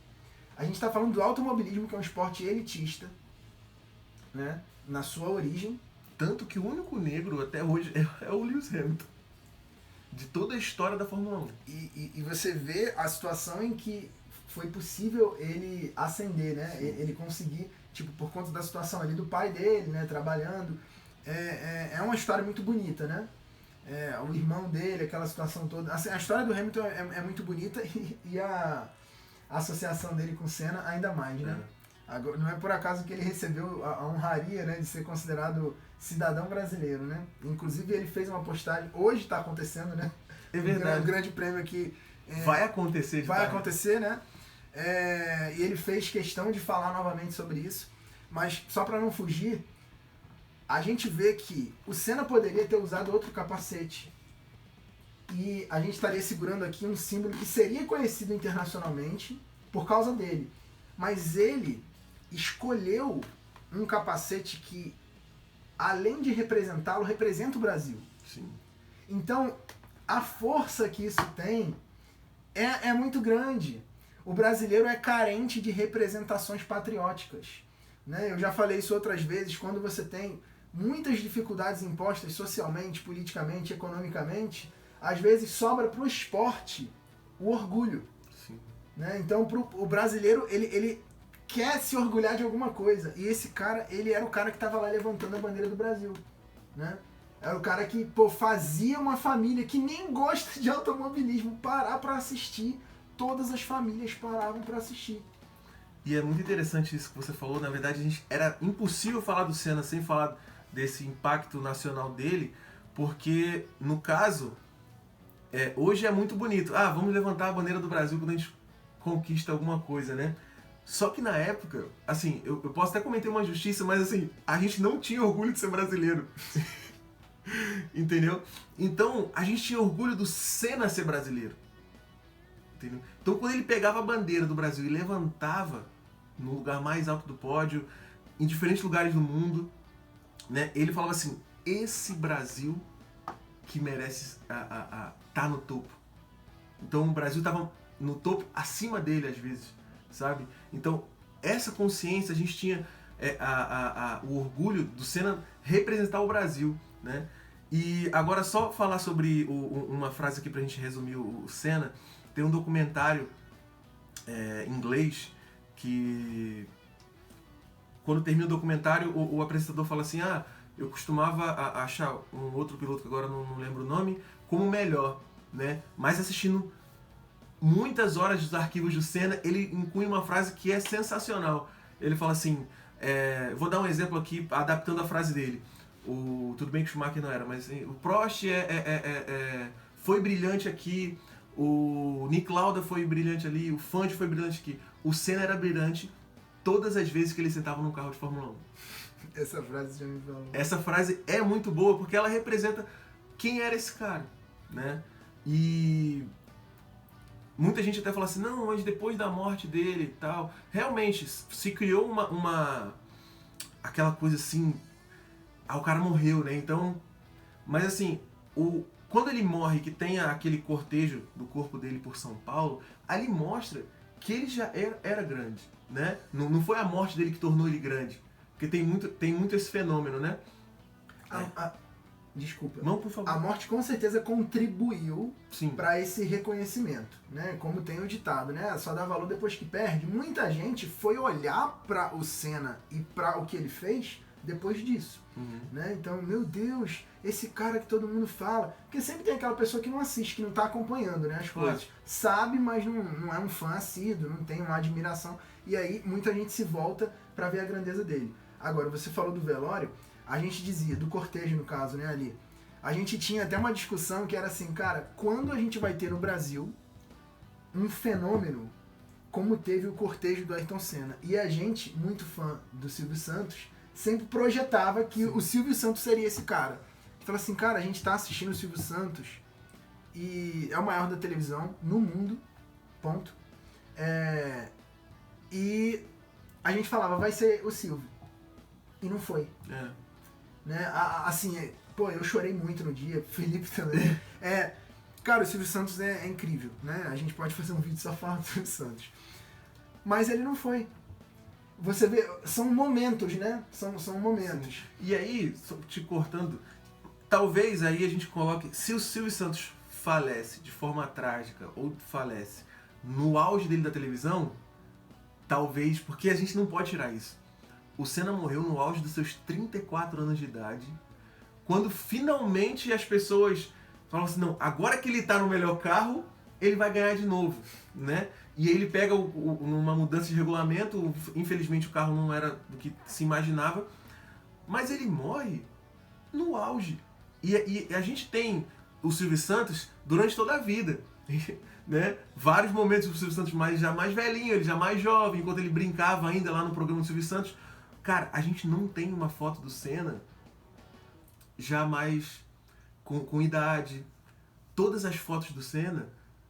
A gente está falando do automobilismo, que é um esporte elitista, né, na sua origem. Tanto que o único negro até hoje é o Lewis Hamilton. De toda a história da Fórmula 1. E você vê a situação em que foi possível ele ascender, né? Ele conseguir, tipo, por conta da situação ali do pai dele, né, trabalhando. É uma história muito bonita, né? O irmão dele, aquela situação toda. Assim, a história do Hamilton é muito bonita e a associação dele com o Senna ainda mais, né? Agora, não é por acaso que ele recebeu a honraria, né, de ser considerado cidadão brasileiro, né? Inclusive ele fez uma postagem, hoje está acontecendo, né? É verdade. Um grande prêmio aqui. Vai acontecer, vai acontecer, né? E ele fez questão de falar novamente sobre isso, mas só para não fugir, a gente vê que o Senna poderia ter usado outro capacete e a gente estaria segurando aqui um símbolo que seria conhecido internacionalmente por causa dele, mas ele escolheu um capacete que, além de representá-lo, representa o Brasil. Sim. Então, a força que isso tem é muito grande. O brasileiro é carente de representações patrióticas, né? Eu já falei isso outras vezes, quando você tem muitas dificuldades impostas socialmente, politicamente, economicamente, às vezes sobra para o esporte o orgulho. Sim. Né? Então, o brasileiro, ele quer se orgulhar de alguma coisa. E esse cara, ele era o cara que estava lá levantando a bandeira do Brasil. Né? Era o cara que, fazia uma família que nem gosta de automobilismo parar para assistir. Todas as famílias paravam para assistir. E é muito interessante isso que você falou. Na verdade, era impossível falar do Senna sem falar desse impacto nacional dele, porque, no caso, hoje é muito bonito. Vamos levantar a bandeira do Brasil quando a gente conquista alguma coisa, né? Só que na época, assim, eu posso até cometer uma injustiça, mas assim, a gente não tinha orgulho de ser brasileiro. Entendeu? Então, a gente tinha orgulho do Senna ser brasileiro. Entendeu? Então, quando ele pegava a bandeira do Brasil e levantava no lugar mais alto do pódio, em diferentes lugares do mundo, né, ele falava assim: esse Brasil que merece tá no topo. Então, o Brasil estava no topo, acima dele às vezes, sabe? Então, essa consciência, a gente tinha o orgulho do Senna representar o Brasil, né? E agora só falar sobre uma frase aqui pra gente resumir o Senna. Tem um documentário em inglês que, quando termina o documentário, o apresentador fala assim: eu costumava achar um outro piloto, que agora não lembro o nome, como melhor, né? Mas assistindo muitas horas dos arquivos do Senna, ele inclui uma frase que é sensacional. Ele fala assim, vou dar um exemplo aqui, adaptando a frase dele. Tudo bem que o Schumacher não era, mas assim, o Prost foi brilhante aqui, o Nick Lauda foi brilhante ali, o Fangio foi brilhante aqui. O Senna era brilhante todas as vezes que ele sentava num carro de Fórmula 1. Essa frase já me falou. Essa frase é muito boa porque ela representa quem era esse cara, né? E muita gente até fala assim: não, mas depois da morte dele e tal, realmente se criou aquela coisa assim, o cara morreu, né? Então, mas assim, quando ele morre, que tem aquele cortejo do corpo dele por São Paulo, ali mostra que ele já era grande, né? Não foi a morte dele que tornou ele grande, porque tem muito esse fenômeno, né? Desculpa. Não, por favor. A morte com certeza contribuiu Sim. para esse reconhecimento, né? Como tem o ditado, né? Só dá valor depois que perde. Muita gente foi olhar para o Senna e para o que ele fez depois disso. Né? Então, meu Deus, esse cara que todo mundo fala. Porque sempre tem aquela pessoa que não assiste, que não está acompanhando, né, as coisas. Sabe, mas não é um fã assíduo, não tem uma admiração. E aí muita gente se volta para ver a grandeza dele. Agora, você falou do velório, a gente dizia, do cortejo no caso, né, ali. A gente tinha até uma discussão que era assim, cara, quando a gente vai ter no Brasil um fenômeno como teve o cortejo do Ayrton Senna? E a gente, muito fã do Silvio Santos, sempre projetava que o Silvio Santos seria esse cara. Fala assim, cara, a gente tá assistindo o Silvio Santos e é o maior da televisão no mundo, ponto. E a gente falava, vai ser o Silvio. E não foi. Né? Assim, pô, eu chorei muito no dia, Felipe também. Cara, o Silvio Santos é incrível, né? A gente pode fazer um vídeo só falando do Silvio Santos. Mas ele não foi. Você vê, são momentos, né? São momentos. Sim. E aí, te cortando, talvez aí a gente coloque, se o Silvio Santos falece de forma trágica ou falece no auge dele da televisão, talvez, porque a gente não pode tirar isso. O Senna morreu no auge dos seus 34 anos de idade, quando finalmente as pessoas falam assim, não, agora que ele tá no melhor carro, ele vai ganhar de novo, né? E aí ele pega uma mudança de regulamento, infelizmente o carro não era do que se imaginava, mas ele morre no auge. E a gente tem o Silvio Santos durante toda a vida, né? Vários momentos do Silvio Santos já mais velhinho, ele já mais jovem, enquanto ele brincava ainda lá no programa do Silvio Santos. Cara, a gente não tem uma foto do Senna já mais com idade. Todas as fotos do Senna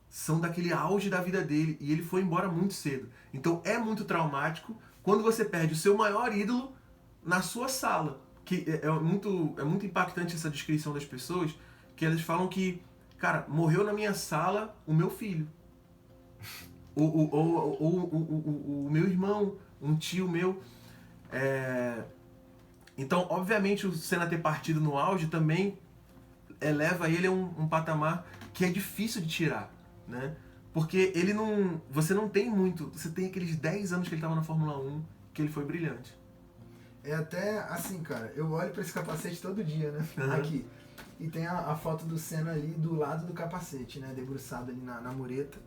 são daquele auge da vida dele e ele foi embora muito cedo. Então é muito traumático quando você perde o seu maior ídolo na sua sala. Que é muito impactante essa descrição das pessoas, que elas falam que, cara, morreu na minha sala o meu filho. O meu irmão, um tio meu. Então, obviamente, o Senna ter partido no auge também eleva ele a um patamar que é difícil de tirar, né? Porque ele não... Você não tem muito... Você tem aqueles 10 anos que ele estava na Fórmula 1, que ele foi brilhante. É até assim, cara, eu olho pra esse capacete todo dia, né? Aqui. E tem a foto do Senna ali do lado do capacete, né? Debruçado ali na mureta.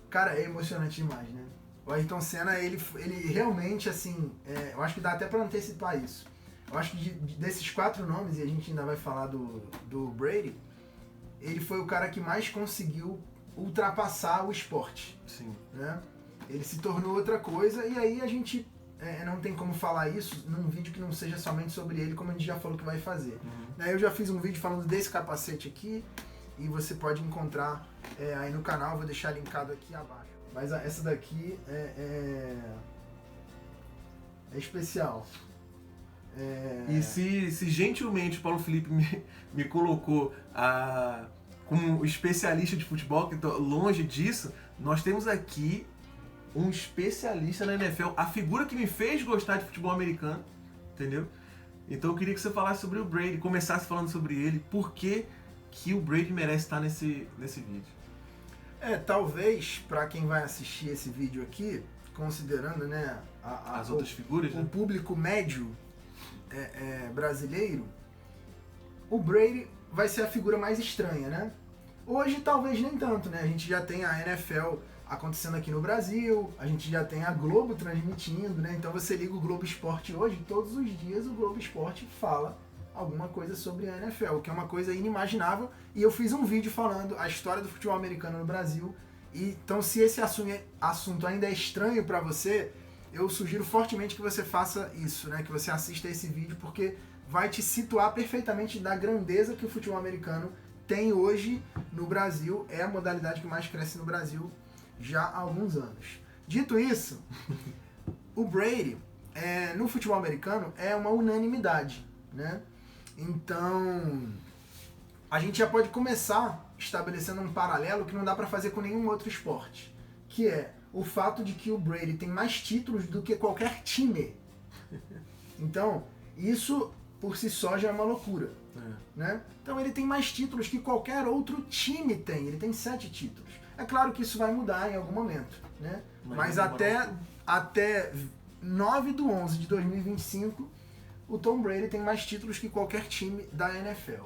Cara, é emocionante demais, né? O Ayrton Senna, ele realmente, assim... eu acho que dá até pra antecipar isso. Eu acho que desses 4 nomes, e a gente ainda vai falar do Brady, ele foi o cara que mais conseguiu ultrapassar o esporte. Sim. Né? Ele se tornou outra coisa, e aí a gente não tem como falar isso num vídeo que não seja somente sobre ele, como a gente já falou que vai fazer. Eu já fiz um vídeo falando desse capacete aqui, e você pode encontrar aí no canal, vou deixar linkado aqui abaixo. Mas essa daqui é especial. E se gentilmente o Paulo Felipe me colocou como especialista de futebol, que estou longe disso, nós temos aqui um especialista na NFL, a figura que me fez gostar de futebol americano, entendeu? Então eu queria que você falasse sobre o Brady, começasse falando sobre ele, por que o Brady merece estar nesse vídeo. Talvez, para quem vai assistir esse vídeo aqui, considerando, né, as outras figuras, o público médio brasileiro, o Brady vai ser a figura mais estranha, né? Hoje talvez nem tanto, né? A gente já tem a NFL acontecendo aqui no Brasil, a gente já tem a Globo transmitindo, né? Então você liga o Globo Esporte hoje, todos os dias o Globo Esporte fala alguma coisa sobre a NFL, que é uma coisa inimaginável, e eu fiz um vídeo falando a história do futebol americano no Brasil. E então, se esse assunto ainda é estranho para você, eu sugiro fortemente que você faça isso, né? Que você assista esse vídeo, porque vai te situar perfeitamente da grandeza que o futebol americano tem hoje no Brasil. É a modalidade que mais cresce no Brasil já há alguns anos. Dito isso, o Brady, no futebol americano, é uma unanimidade, né? Então, a gente já pode começar estabelecendo um paralelo que não dá para fazer com nenhum outro esporte, que é o fato de que o Brady tem mais títulos do que qualquer time. Então, isso por si só já é uma loucura. Né? Então ele tem mais títulos que qualquer outro time tem. Ele tem 7 títulos. É claro que isso vai mudar em algum momento. Né? Mas até 9/11 de 2025, o Tom Brady tem mais títulos que qualquer time da NFL.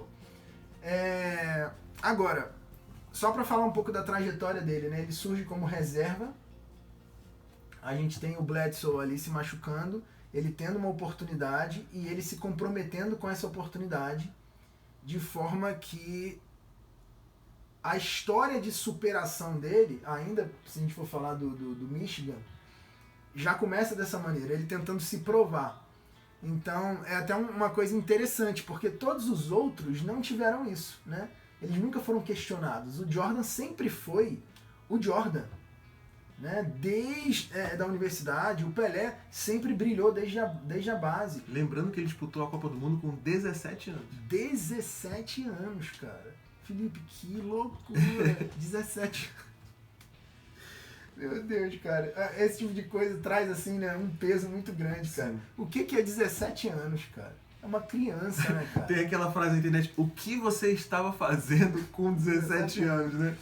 Agora, só para falar um pouco da trajetória dele, né? Ele surge como reserva. A gente tem o Bledsoe ali se machucando, ele tendo uma oportunidade e ele se comprometendo com essa oportunidade, de forma que a história de superação dele, ainda se a gente for falar do Michigan, já começa dessa maneira, ele tentando se provar. Então é até uma coisa interessante, porque todos os outros não tiveram isso, né? Eles nunca foram questionados. O Jordan sempre foi o Jordan, né? Desde da universidade, o Pelé sempre brilhou desde a base. Lembrando que ele disputou a Copa do Mundo com 17 anos. 17 anos, cara. Felipe, que loucura. 17 anos. Meu Deus, cara. Esse tipo de coisa traz, assim, né, um peso muito grande, cara. Sim. O que é 17 anos, cara? É uma criança, né, cara? Tem aquela frase na internet, o que você estava fazendo com 17 anos, né?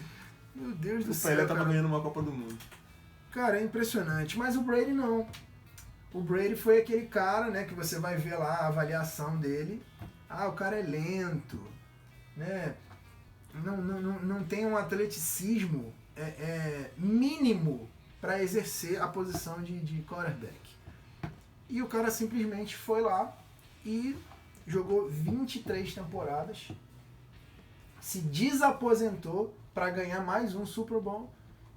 Meu Deus do céu, O Pelé tava ganhando uma Copa do Mundo. Cara, é impressionante. Mas o Brady não. O Brady foi aquele cara, né, que você vai ver lá a avaliação dele. Ah, o cara é lento, né? Não tem um atleticismo mínimo para exercer a posição de quarterback. E o cara simplesmente foi lá e jogou 23 temporadas, se desaposentou para ganhar mais um Super Bowl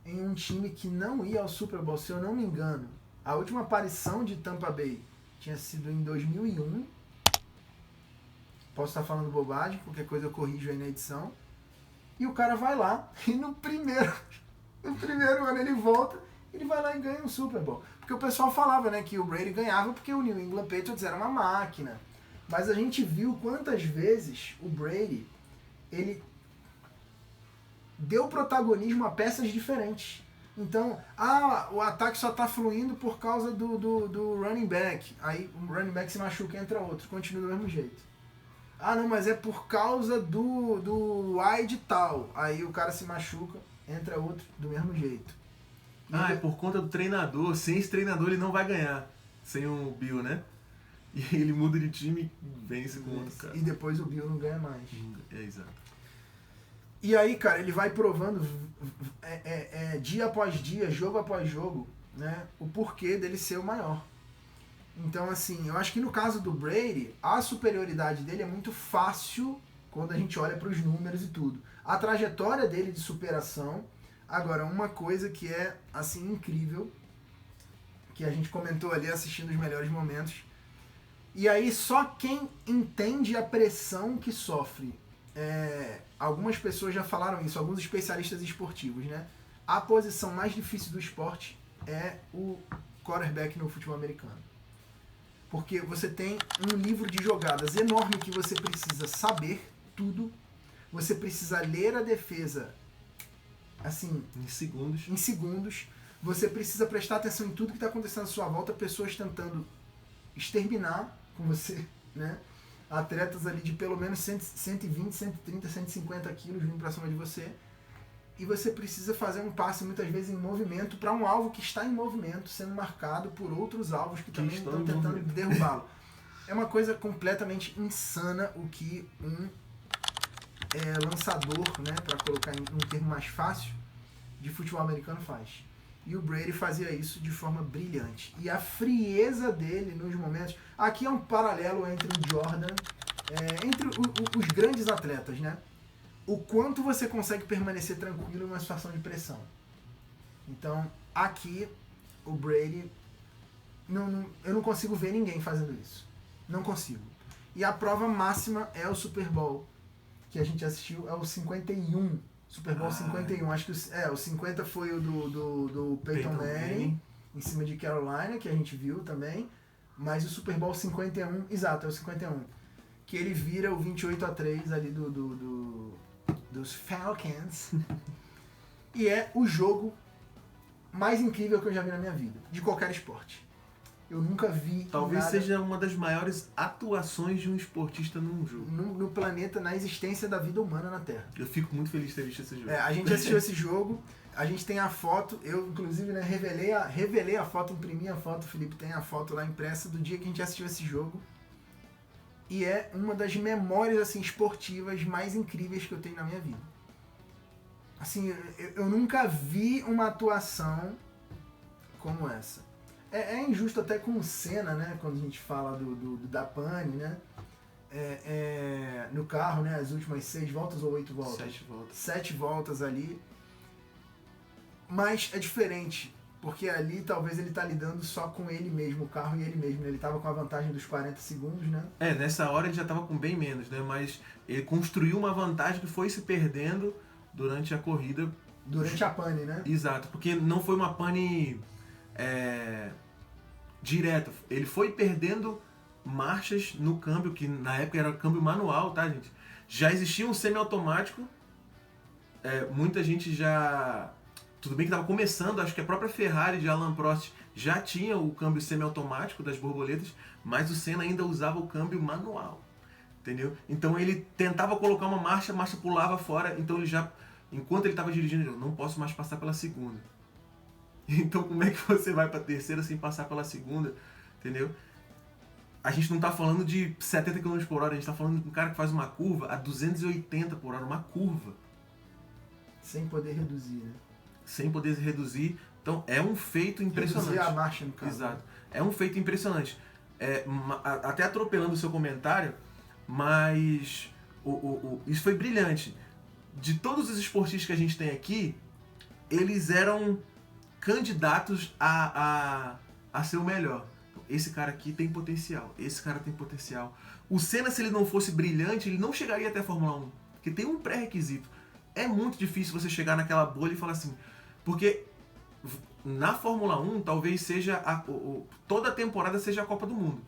em um time que não ia ao Super Bowl, se eu não me engano. A última aparição de Tampa Bay tinha sido em 2001. Posso estar falando bobagem, qualquer coisa eu corrijo aí na edição. E o cara vai lá e no primeiro ano ele volta, ele vai lá e ganha um Super Bowl. Porque o pessoal falava, né, que o Brady ganhava porque o New England Patriots era uma máquina. Mas a gente viu quantas vezes o Brady, ele deu protagonismo a peças diferentes. Então, o ataque só está fluindo por causa do running back. Aí o running back se machuca e entra outro, continua do mesmo jeito. Ah, não, mas é por causa do wide tal. Aí o cara se machuca, entra outro do mesmo jeito. É por conta do treinador. Sem esse treinador ele não vai ganhar. Sem o Bill, né? E ele muda de time e vence com outro cara. E depois o Bill não ganha mais. Exato. E aí, cara, ele vai provando dia após dia, jogo após jogo, né, o porquê dele ser o maior. Então, assim, eu acho que no caso do Brady, a superioridade dele é muito fácil quando a gente olha para os números e tudo. A trajetória dele de superação. Agora, uma coisa que é, assim, incrível, que a gente comentou ali assistindo os melhores momentos, e aí só quem entende a pressão que sofre. Algumas pessoas já falaram isso, alguns especialistas esportivos, né? A posição mais difícil do esporte é o quarterback no futebol americano. Porque você tem um livro de jogadas enorme que você precisa saber tudo, você precisa ler a defesa assim, em segundos, você precisa prestar atenção em tudo que está acontecendo à sua volta, pessoas tentando exterminar com você, né? Atletas ali de pelo menos 120, 130, 150 quilos vindo pra cima de você. E você precisa fazer um passe muitas vezes em movimento para um alvo que está em movimento, sendo marcado por outros alvos que também estão tentando derrubá-lo. É uma coisa completamente insana o que um lançador, né, para colocar em um termo mais fácil, de futebol americano faz. E o Brady fazia isso de forma brilhante. E a frieza dele nos momentos... Aqui é um paralelo entre o Jordan, entre os grandes atletas, né? O quanto você consegue permanecer tranquilo em uma situação de pressão. Então, aqui, o Brady... eu não consigo ver ninguém fazendo isso. Não consigo. E a prova máxima é o Super Bowl, que a gente assistiu, é o 51. Super Bowl 51, acho que o 50 foi o do Peyton Manning, em cima de Carolina, que a gente viu também, mas o Super Bowl 51, exato, é o 51, que ele vira o 28-3 ali dos Falcons, e é o jogo mais incrível que eu já vi na minha vida, de qualquer esporte. Eu nunca vi Talvez seja uma das maiores atuações de um esportista num jogo. No planeta, na existência da vida humana na Terra. Eu fico muito feliz de ter visto esse jogo. A gente assistiu esse jogo, a gente tem a foto, eu inclusive, né, revelei a foto, imprimi a foto, o Felipe tem a foto lá impressa do dia que a gente assistiu esse jogo. e é uma das memórias assim esportivas mais incríveis que eu tenho na minha vida. Assim, eu nunca vi uma atuação como essa. É injusto até com o Senna, né? Quando a gente fala da pane, né? No carro, né? As últimas 6 voltas ou 8 voltas? 7 voltas. 7 voltas ali. Mas é diferente, porque ali talvez ele tá lidando só com ele mesmo, o carro e ele mesmo. Né? Ele tava com a vantagem dos 40 segundos, né? Nessa hora ele já tava com bem menos, né? Mas ele construiu uma vantagem que foi se perdendo durante a corrida. Durante a pane, né? Exato, porque não foi uma pane direta. Ele foi perdendo marchas no câmbio, que na época era câmbio manual, tá, gente? Já existia um semiautomático, muita gente já... Tudo bem que estava começando, acho que a própria Ferrari de Alain Prost já tinha o câmbio semiautomático das borboletas, mas o Senna ainda usava o câmbio manual, entendeu? Então ele tentava colocar uma marcha, a marcha pulava fora, então ele já... Enquanto ele estava dirigindo, ele não posso mais passar pela segunda. Então como é que você vai para a terceira sem passar pela segunda, entendeu? A gente não está falando de 70 km por hora, a gente está falando de um cara que faz uma curva a 280 por hora, uma curva. Sem poder reduzir, né? Sem poder reduzir. Então é um feito impressionante. Reduzir a marcha no carro. Exato. É um feito impressionante. Até atropelando o seu comentário, mas isso foi brilhante. De todos os esportistas que a gente tem aqui, eles eram candidatos a ser o melhor. Esse cara aqui tem potencial, esse cara tem potencial. O Senna, se ele não fosse brilhante, ele não chegaria até a Fórmula 1, porque tem um pré-requisito. É muito difícil você chegar naquela bolha e falar assim, porque na Fórmula 1 talvez seja toda a temporada seja a Copa do Mundo.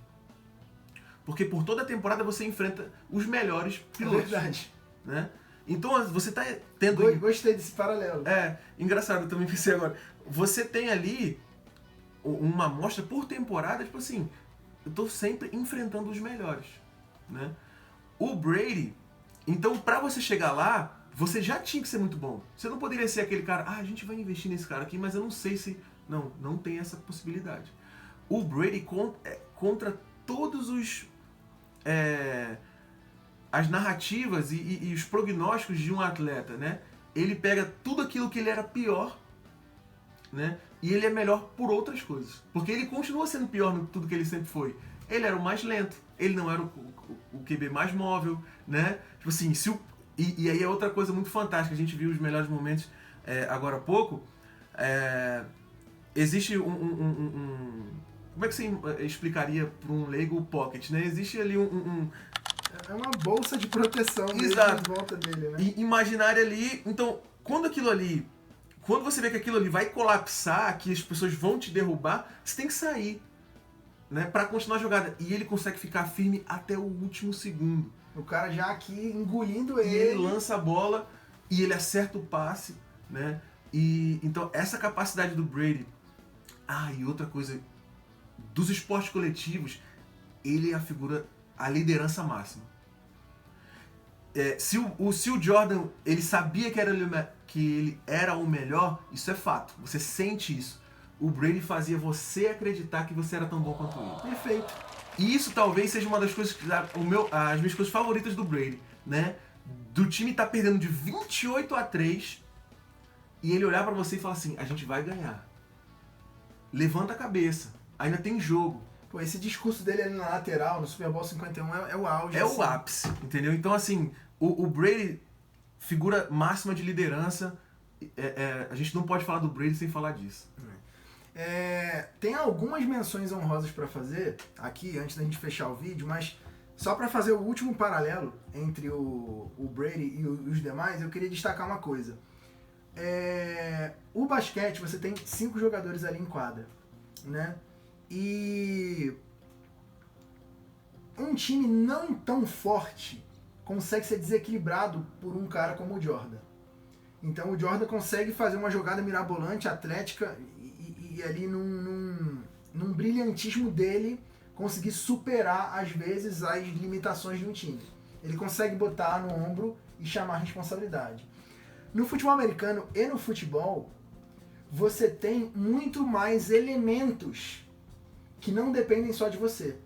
Porque por toda a temporada você enfrenta os melhores pilotos. É verdade. Né? Então você está tendo... Gostei desse paralelo. Engraçado, eu também pensei agora. Você tem ali uma amostra por temporada, tipo assim, eu estou sempre enfrentando os melhores. Né? O Brady, então para você chegar lá, você já tinha que ser muito bom. Você não poderia ser aquele cara, a gente vai investir nesse cara aqui, mas eu não sei se... Não tem essa possibilidade. O Brady, contra todos as narrativas e os prognósticos de um atleta, né? Ele pega tudo aquilo que ele era pior, né? E ele é melhor por outras coisas. Porque ele continua sendo pior no tudo que ele sempre foi. Ele era o mais lento, ele não era o QB mais móvel, né? Tipo assim, e aí é outra coisa muito fantástica, a gente viu os melhores momentos agora há pouco. Existe como é que você explicaria para um leigo o pocket, né? Existe ali É uma bolsa de proteção mesmo em volta dele, né? E imaginária ali, então, quando você vê que aquilo ali vai colapsar, que as pessoas vão te derrubar, você tem que sair, né, para continuar a jogada. E ele consegue ficar firme até o último segundo. O cara já aqui engolindo ele. E ele lança a bola e ele acerta o passe, né? E então essa capacidade do Brady. E outra coisa, dos esportes coletivos, ele é a liderança máxima. Se o Jordan ele sabia que ele era o melhor, isso é fato. Você sente isso. O Brady fazia você acreditar que você era tão bom quanto ele. Perfeito. E isso talvez seja uma das coisas as minhas coisas favoritas do Brady, né? Do time tá perdendo de 28-3 e ele olhar pra você e falar assim, a gente vai ganhar. Levanta a cabeça, ainda tem jogo. Pô, esse discurso dele ali na lateral, no Super Bowl 51, é o auge. É assim. O ápice, entendeu? Então, assim, o Brady, figura máxima de liderança, a gente não pode falar do Brady sem falar disso. Tem algumas menções honrosas para fazer aqui, antes da gente fechar o vídeo, mas só para fazer o último paralelo entre o Brady e os demais, eu queria destacar uma coisa. O basquete, você tem 5 jogadores ali em quadra, né? E um time não tão forte consegue ser desequilibrado por um cara como o Jordan. Então o Jordan consegue fazer uma jogada mirabolante, atlética, e ali num brilhantismo dele conseguir superar às vezes as limitações de um time. Ele consegue botar no ombro e chamar a responsabilidade. No futebol americano e no futebol, você tem muito mais elementos que não dependem só de você.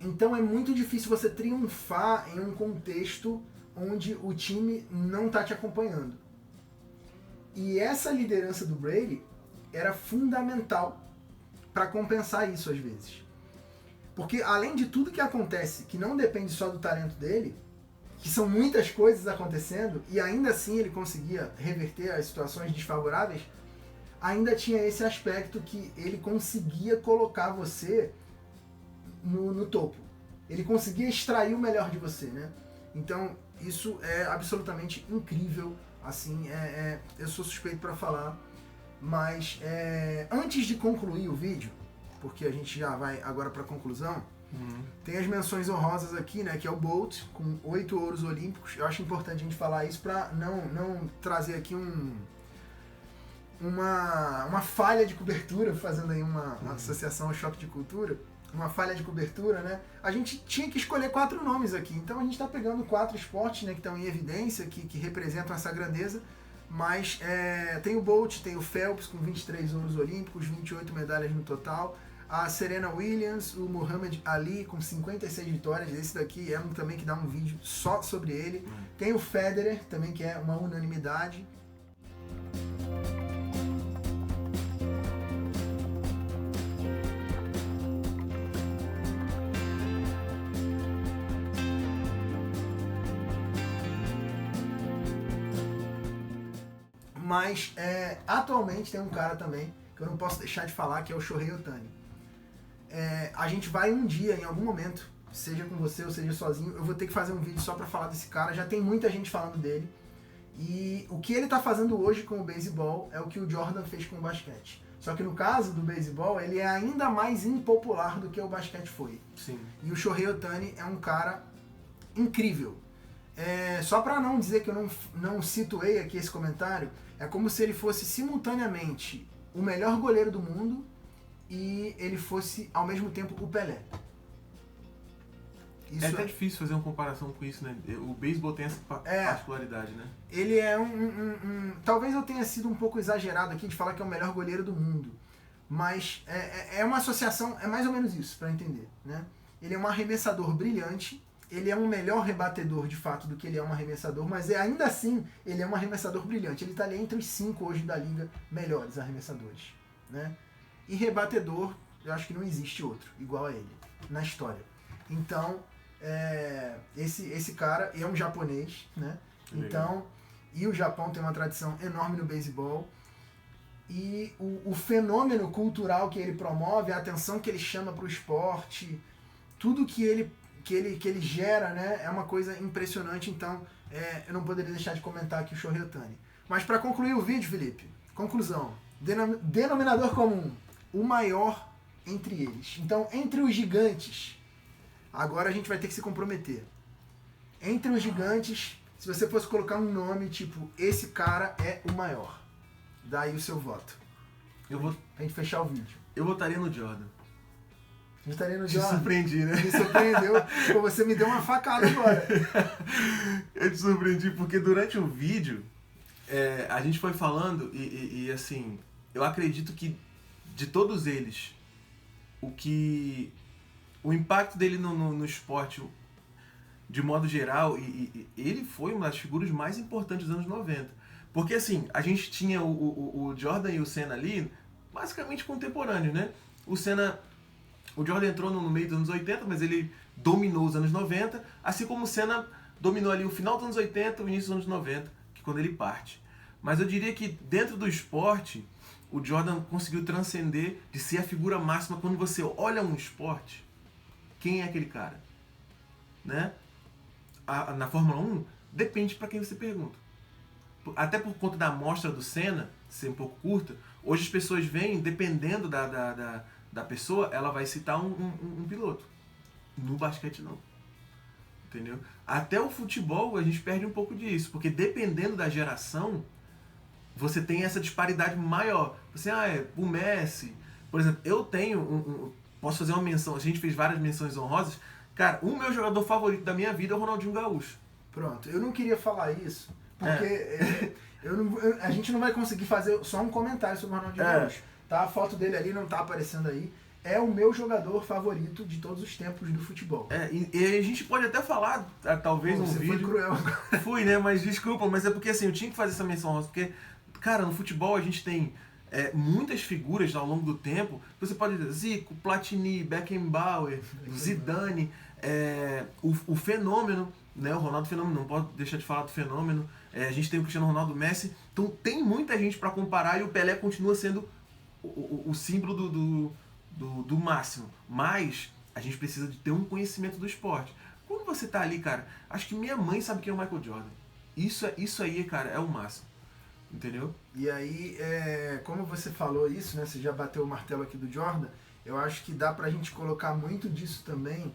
Então é muito difícil você triunfar em um contexto onde o time não está te acompanhando. E essa liderança do Brady era fundamental para compensar isso às vezes. Porque além de tudo que acontece, que não depende só do talento dele, que são muitas coisas acontecendo, e ainda assim ele conseguia reverter as situações desfavoráveis, ainda tinha esse aspecto que ele conseguia colocar você no topo. Ele conseguia extrair o melhor de você, né? Então, isso é absolutamente incrível, assim, eu sou suspeito para falar, mas antes de concluir o vídeo, porque a gente já vai agora para a conclusão, tem as menções honrosas aqui, né, que é o Bolt, com 8 ouros olímpicos. Eu acho importante a gente falar isso para não trazer aqui uma falha de cobertura, fazendo aí uma associação ao choque de cultura, uma falha de cobertura, né? A gente tinha que escolher 4 nomes aqui, então a gente está pegando 4 esportes, né, que estão em evidência, que representam essa grandeza, mas tem o Bolt, tem o Phelps com 23 ouros olímpicos, 28 medalhas no total, a Serena Williams, o Muhammad Ali com 56 vitórias, esse daqui é um também que dá um vídeo só sobre ele, tem o Federer também, que é uma unanimidade. Mas atualmente tem um cara também que eu não posso deixar de falar, que é o Shohei Ohtani. A gente vai um dia, em algum momento, seja com você ou seja sozinho, eu vou ter que fazer um vídeo só pra falar desse cara. Já tem muita gente falando dele. E o que ele tá fazendo hoje com o beisebol é o que o Jordan fez com o basquete. Só que no caso do beisebol, ele é ainda mais impopular do que o basquete foi. Sim. E o Shohei Ohtani é um cara incrível. Só para não dizer que eu não situei aqui esse comentário, é como se ele fosse simultaneamente o melhor goleiro do mundo e ele fosse ao mesmo tempo o Pelé. Isso é até difícil fazer uma comparação com isso, né? O beisebol tem essa particularidade, né? Ele é talvez eu tenha sido um pouco exagerado aqui de falar que é o melhor goleiro do mundo, mas é uma associação, é mais ou menos isso, para entender, né? Ele é um arremessador brilhante. Ele é um melhor rebatedor, de fato, do que ele é um arremessador, mas ainda assim, ele é um arremessador brilhante. Ele está ali entre os 5 hoje da liga melhores arremessadores, né? E rebatedor, eu acho que não existe outro igual a ele, na história. Então, esse cara é um japonês, né? Então, e o Japão tem uma tradição enorme no beisebol. E o fenômeno cultural que ele promove, a atenção que ele chama para o esporte, tudo que ele gera, né, é uma coisa impressionante. Então eu não poderia deixar de comentar aqui o Shohei Ohtani. Mas para concluir o vídeo, Felipe, conclusão, denominador comum, o maior entre eles. Então, entre os gigantes, agora a gente vai ter que se comprometer. Entre os gigantes, se você fosse colocar um nome, tipo, esse cara é o maior, dá aí o seu voto. Pra gente fechar o vídeo. Eu votaria no Jordan. Votaria no Te Jordan? surpreendi, né? Me surpreendeu. Pô, você me deu uma facada agora. Eu te surpreendi porque durante o vídeo a gente foi falando e assim, eu acredito que de todos eles, o impacto dele no esporte, de modo geral, e ele foi uma das figuras mais importantes dos anos 90. Porque assim, a gente tinha o Jordan e o Senna ali, basicamente contemporâneos, né? O Jordan entrou no meio dos anos 80, mas ele dominou os anos 90, assim como o Senna dominou ali o final dos anos 80 e o início dos anos 90, que é quando ele parte. Mas eu diria que dentro do esporte, o Jordan conseguiu transcender de ser a figura máxima. Quando você olha um esporte, quem é aquele cara? Né? Na Fórmula 1, depende para quem você pergunta. Até por conta da amostra do Senna ser um pouco curta, hoje as pessoas veem, dependendo da pessoa, ela vai citar um piloto. No basquete, não. Entendeu? Até o futebol, a gente perde um pouco disso, porque dependendo da geração, você tem essa disparidade maior. Você, o Messi, por exemplo, eu tenho posso fazer uma menção, a gente fez várias menções honrosas. Cara, o meu jogador favorito da minha vida é o Ronaldinho Gaúcho. Pronto, eu não queria falar isso, porque a gente não vai conseguir fazer só um comentário sobre o Ronaldinho Gaúcho. Tá? A foto dele ali não tá aparecendo aí. é o meu jogador favorito de todos os tempos do futebol. E a gente pode até falar, talvez, um vídeo... Você foi cruel. Fui, né? Mas desculpa, mas é porque assim, eu tinha que fazer essa menção rosa, porque, cara, no futebol a gente tem muitas figuras ao longo do tempo. Você pode dizer Zico, Platini, Beckenbauer, Zidane, o Fenômeno, né? O Ronaldo Fenômeno, não pode deixar de falar do Fenômeno. A gente tem o Cristiano Ronaldo, Messi. Então tem muita gente para comparar e o Pelé continua sendo o símbolo do máximo. Mas a gente precisa de ter um conhecimento do esporte. Quando você tá ali, cara, acho que minha mãe sabe quem é o Michael Jordan. Isso aí, cara, é o máximo. Entendeu? E aí, como você falou isso, né? Você já bateu o martelo aqui do Jordan. Eu acho que dá pra gente colocar muito disso também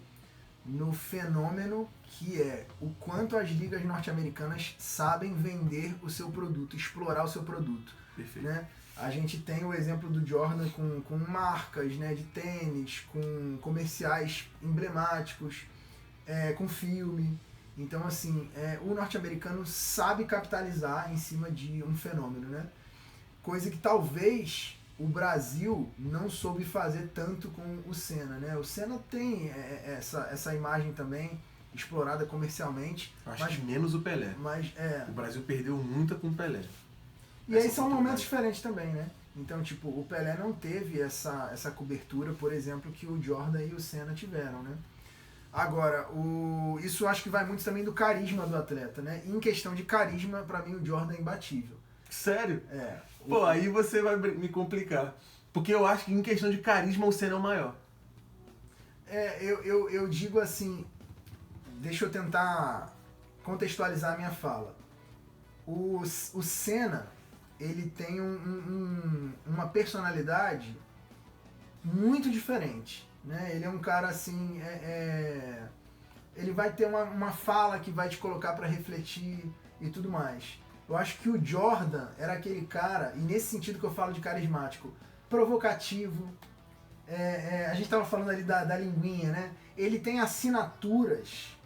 no fenômeno que é o quanto as ligas norte-americanas sabem vender o seu produto, explorar o seu produto. Perfeito. Né? A gente tem o exemplo do Jordan com marcas, né, de tênis, com comerciais emblemáticos, com filme. Então, assim, o norte-americano sabe capitalizar em cima de um fenômeno, né? Coisa que talvez o Brasil não soube fazer tanto com o Senna, né? O Senna tem essa imagem também explorada comercialmente. Acho que menos o Pelé. O Brasil perdeu muito com o Pelé. E aí são momentos diferentes também, né? Então, tipo, o Pelé não teve essa cobertura, por exemplo, que o Jordan e o Senna tiveram, né? Agora, isso eu acho que vai muito também do carisma do atleta, né? E em questão de carisma, pra mim, o Jordan é imbatível. Sério? Pô, aí você vai me complicar. Porque eu acho que em questão de carisma, o Senna é o maior. Eu digo assim, deixa eu tentar contextualizar a minha fala. O Senna, ele tem uma personalidade muito diferente, né? Ele é um cara assim, ele vai ter uma fala que vai te colocar para refletir e tudo mais. Eu acho que o Jordan era aquele cara, e nesse sentido que eu falo de carismático, provocativo. A gente estava falando ali da linguinha, né? Ele tem assinaturas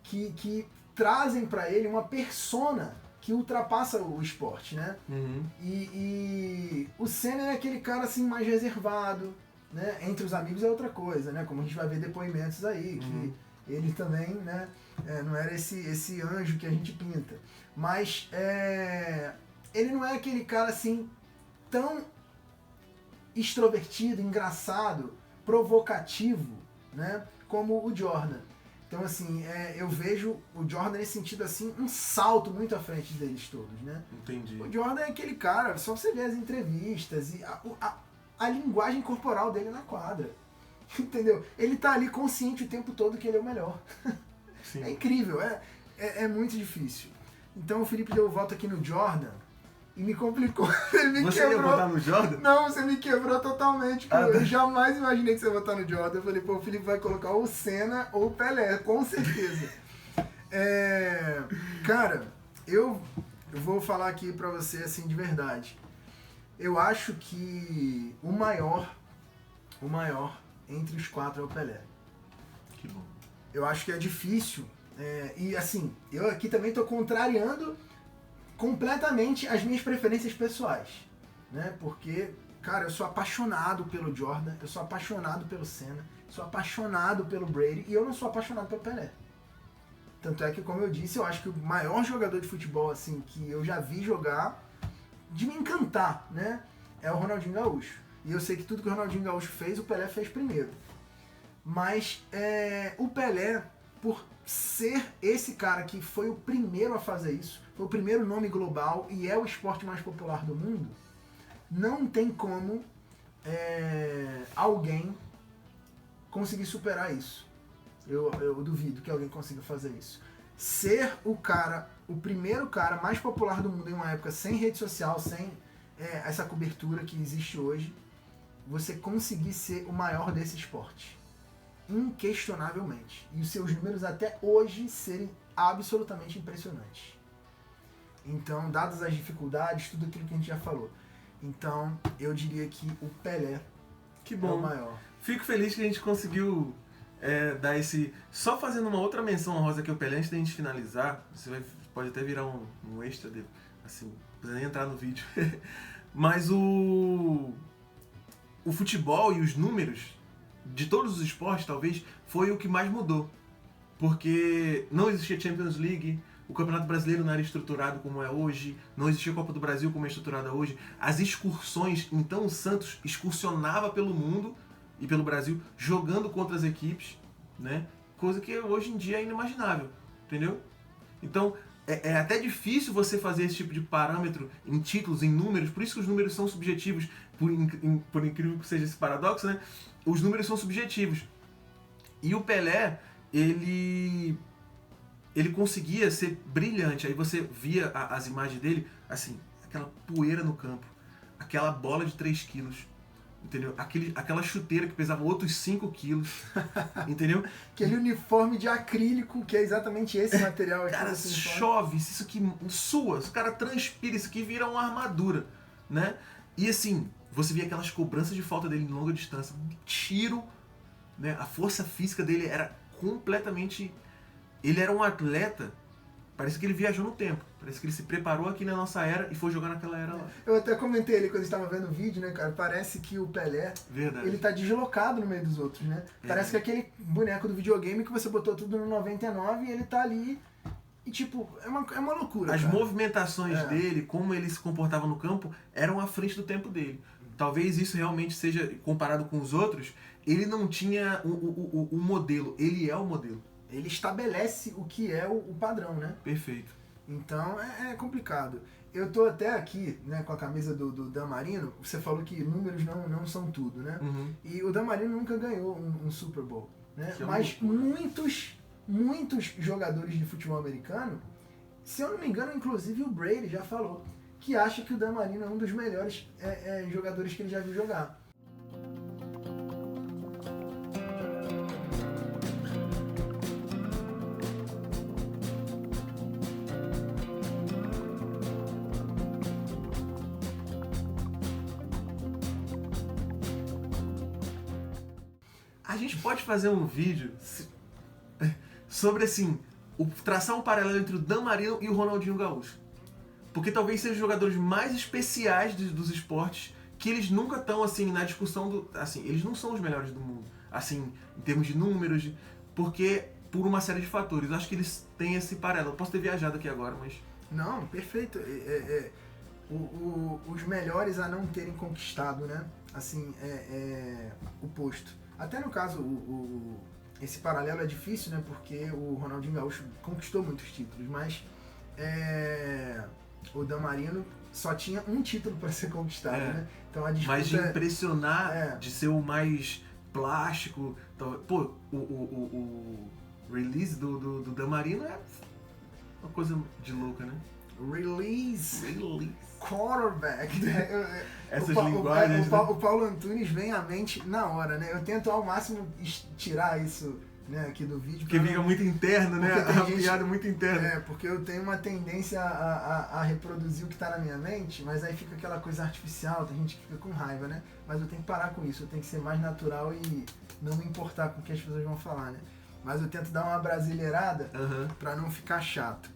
que trazem para ele uma persona que ultrapassa o esporte, né? Uhum. E o Senna é aquele cara assim mais reservado, né? Entre os amigos é outra coisa, né? Como a gente vai ver depoimentos aí, que ele também, né? Não era esse anjo que a gente pinta. Mas ele não é aquele cara assim tão extrovertido, engraçado, provocativo, né? Como o Jordan. Então, assim, eu vejo o Jordan nesse sentido, assim, um salto muito à frente deles todos, né? Entendi. O Jordan é aquele cara, só você ver as entrevistas e a linguagem corporal dele na quadra, entendeu? Ele tá ali consciente o tempo todo que ele é o melhor. Sim. É incrível, é muito difícil. Então o Felipe deu volta aqui no Jordan e me complicou. Ele me você quebrou. ia botar no Jordan? Não, você me quebrou totalmente. Pô. Eu jamais imaginei que você ia botar no Jordan. Eu falei, pô, o Felipe vai colocar ou o Senna ou o Pelé, com certeza. Cara, eu vou falar aqui pra você assim de verdade. Eu acho que o maior entre os quatro é o Pelé. Que bom. Eu acho que é difícil. E assim, eu aqui também tô contrariando completamente as minhas preferências pessoais, né? Porque, cara, eu sou apaixonado pelo Jordan, eu sou apaixonado pelo Senna, sou apaixonado pelo Brady e eu não sou apaixonado pelo Pelé. Tanto é que, como eu disse, eu acho que o maior jogador de futebol assim que eu já vi jogar, de me encantar, né, é o Ronaldinho Gaúcho. E eu sei que tudo que o Ronaldinho Gaúcho fez, o Pelé fez primeiro. Mas o Pelé, por ser esse cara que foi o primeiro a fazer isso, foi o primeiro nome global e é o esporte mais popular do mundo, não tem como alguém conseguir superar isso. Eu duvido que alguém consiga fazer isso. Ser o primeiro cara mais popular do mundo em uma época sem rede social, sem essa cobertura que existe hoje, você conseguir ser o maior desse esporte. Inquestionavelmente. E os seus números até hoje serem absolutamente impressionantes. Então, dadas as dificuldades, tudo aquilo que a gente já falou. Então, eu diria que o Pelé que bom. É o maior. Fico feliz que a gente conseguiu dar esse... Só fazendo uma outra menção honrosa aqui ao Pelé, antes da gente finalizar, pode até virar um extra dele, assim, não precisa nem entrar no vídeo. Mas o futebol e os números de todos os esportes, talvez, foi o que mais mudou. Porque não existia Champions League, o Campeonato Brasileiro não era estruturado como é hoje, não existia a Copa do Brasil como é estruturada hoje. As excursões, então o Santos excursionava pelo mundo e pelo Brasil, jogando contra as equipes, né? Coisa que hoje em dia é inimaginável, entendeu? Então, é até difícil você fazer esse tipo de parâmetro em títulos, em números, por isso que os números são subjetivos, por incrível que seja esse paradoxo, né? Os números são subjetivos. E o Pelé, ele conseguia ser brilhante. Aí você via as imagens dele, assim, aquela poeira no campo, aquela bola de 3 quilos, entendeu? Aquela chuteira que pesava outros 5 quilos, entendeu? Aquele uniforme de acrílico, que é exatamente esse material aqui. Cara, chove, isso aqui sua, o cara transpira, isso aqui vira uma armadura, né? E assim, você via aquelas cobranças de falta dele em longa distância, tiro, né? A força física dele era completamente... Ele era um atleta, parece que ele viajou no tempo, parece que ele se preparou aqui na nossa era e foi jogar naquela era lá. Eu até comentei ali quando a gente estava vendo o vídeo, né, cara? Parece que o Pelé, verdade, ele tá deslocado no meio dos outros, né? Parece que aquele boneco do videogame que você botou tudo no 99 e ele tá ali e tipo, é uma loucura. As cara. movimentações dele, como ele se comportava no campo, eram à frente do tempo dele. Talvez isso realmente seja, comparado com os outros, ele não tinha o modelo, ele é o modelo. Ele estabelece o que é o padrão, né? Perfeito. Então é complicado. Eu tô até aqui, né, com a camisa do Dan Marino. Você falou que números não são tudo, né? Uhum. E o Dan Marino nunca ganhou um Super Bowl, né? Que mas muitos jogadores de futebol americano, se eu não me engano, inclusive o Brady já falou, que acha que o Dan Marino é um dos melhores jogadores que ele já viu jogar. A gente pode fazer um vídeo sobre, assim, traçar um paralelo entre o Dan Marino e o Ronaldinho Gaúcho. Porque talvez sejam os jogadores mais especiais dos esportes, que eles nunca estão, assim, na discussão assim, eles não são os melhores do mundo, assim, em termos de números, porque por uma série de fatores. Eu acho que eles têm esse paralelo. Eu posso ter viajado aqui agora, mas... Não, perfeito. Os melhores a não terem conquistado, né? Assim, o posto. Até no caso, esse paralelo é difícil, né? Porque o Ronaldinho Gaúcho conquistou muitos títulos, mas o Dan Marino só tinha um título para ser conquistado, né? Então a disputa... Mas de impressionar, de ser o mais plástico... Pô, o release do Dan Marino é uma coisa de louca, né? Release. Quarterback. Essas linguagens, o Paulo Antunes vem à mente na hora, né? Eu tento ao máximo tirar isso, né, aqui do vídeo. Porque fica muito interno, né? A piada é muito interna. Porque eu tenho uma tendência a reproduzir o que tá na minha mente, mas aí fica aquela coisa artificial, tem gente que fica com raiva, né? Mas eu tenho que parar com isso, eu tenho que ser mais natural e não me importar com o que as pessoas vão falar, né? Mas eu tento dar uma brasileirada pra não ficar chato.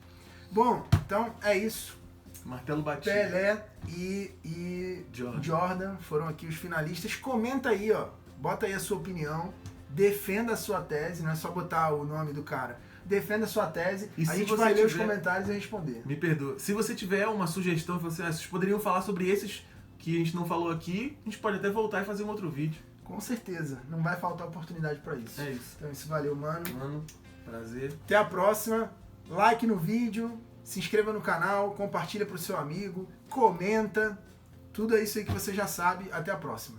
Bom, então é isso. Martelo batido. Pelé e Jordan foram aqui os finalistas. Comenta aí, ó. Bota aí a sua opinião. Defenda a sua tese. Não é só botar o nome do cara. Defenda a sua tese. E a gente vai ler os comentários e responder. Me perdoa. Se você tiver uma sugestão, vocês poderiam falar sobre esses que a gente não falou aqui, a gente pode até voltar e fazer um outro vídeo. Com certeza. Não vai faltar oportunidade pra isso. É isso. Então isso valeu, mano. Mano, prazer. Até a próxima. Like no vídeo. Se inscreva no canal, compartilha pro seu amigo, comenta, tudo isso aí que você já sabe. Até a próxima.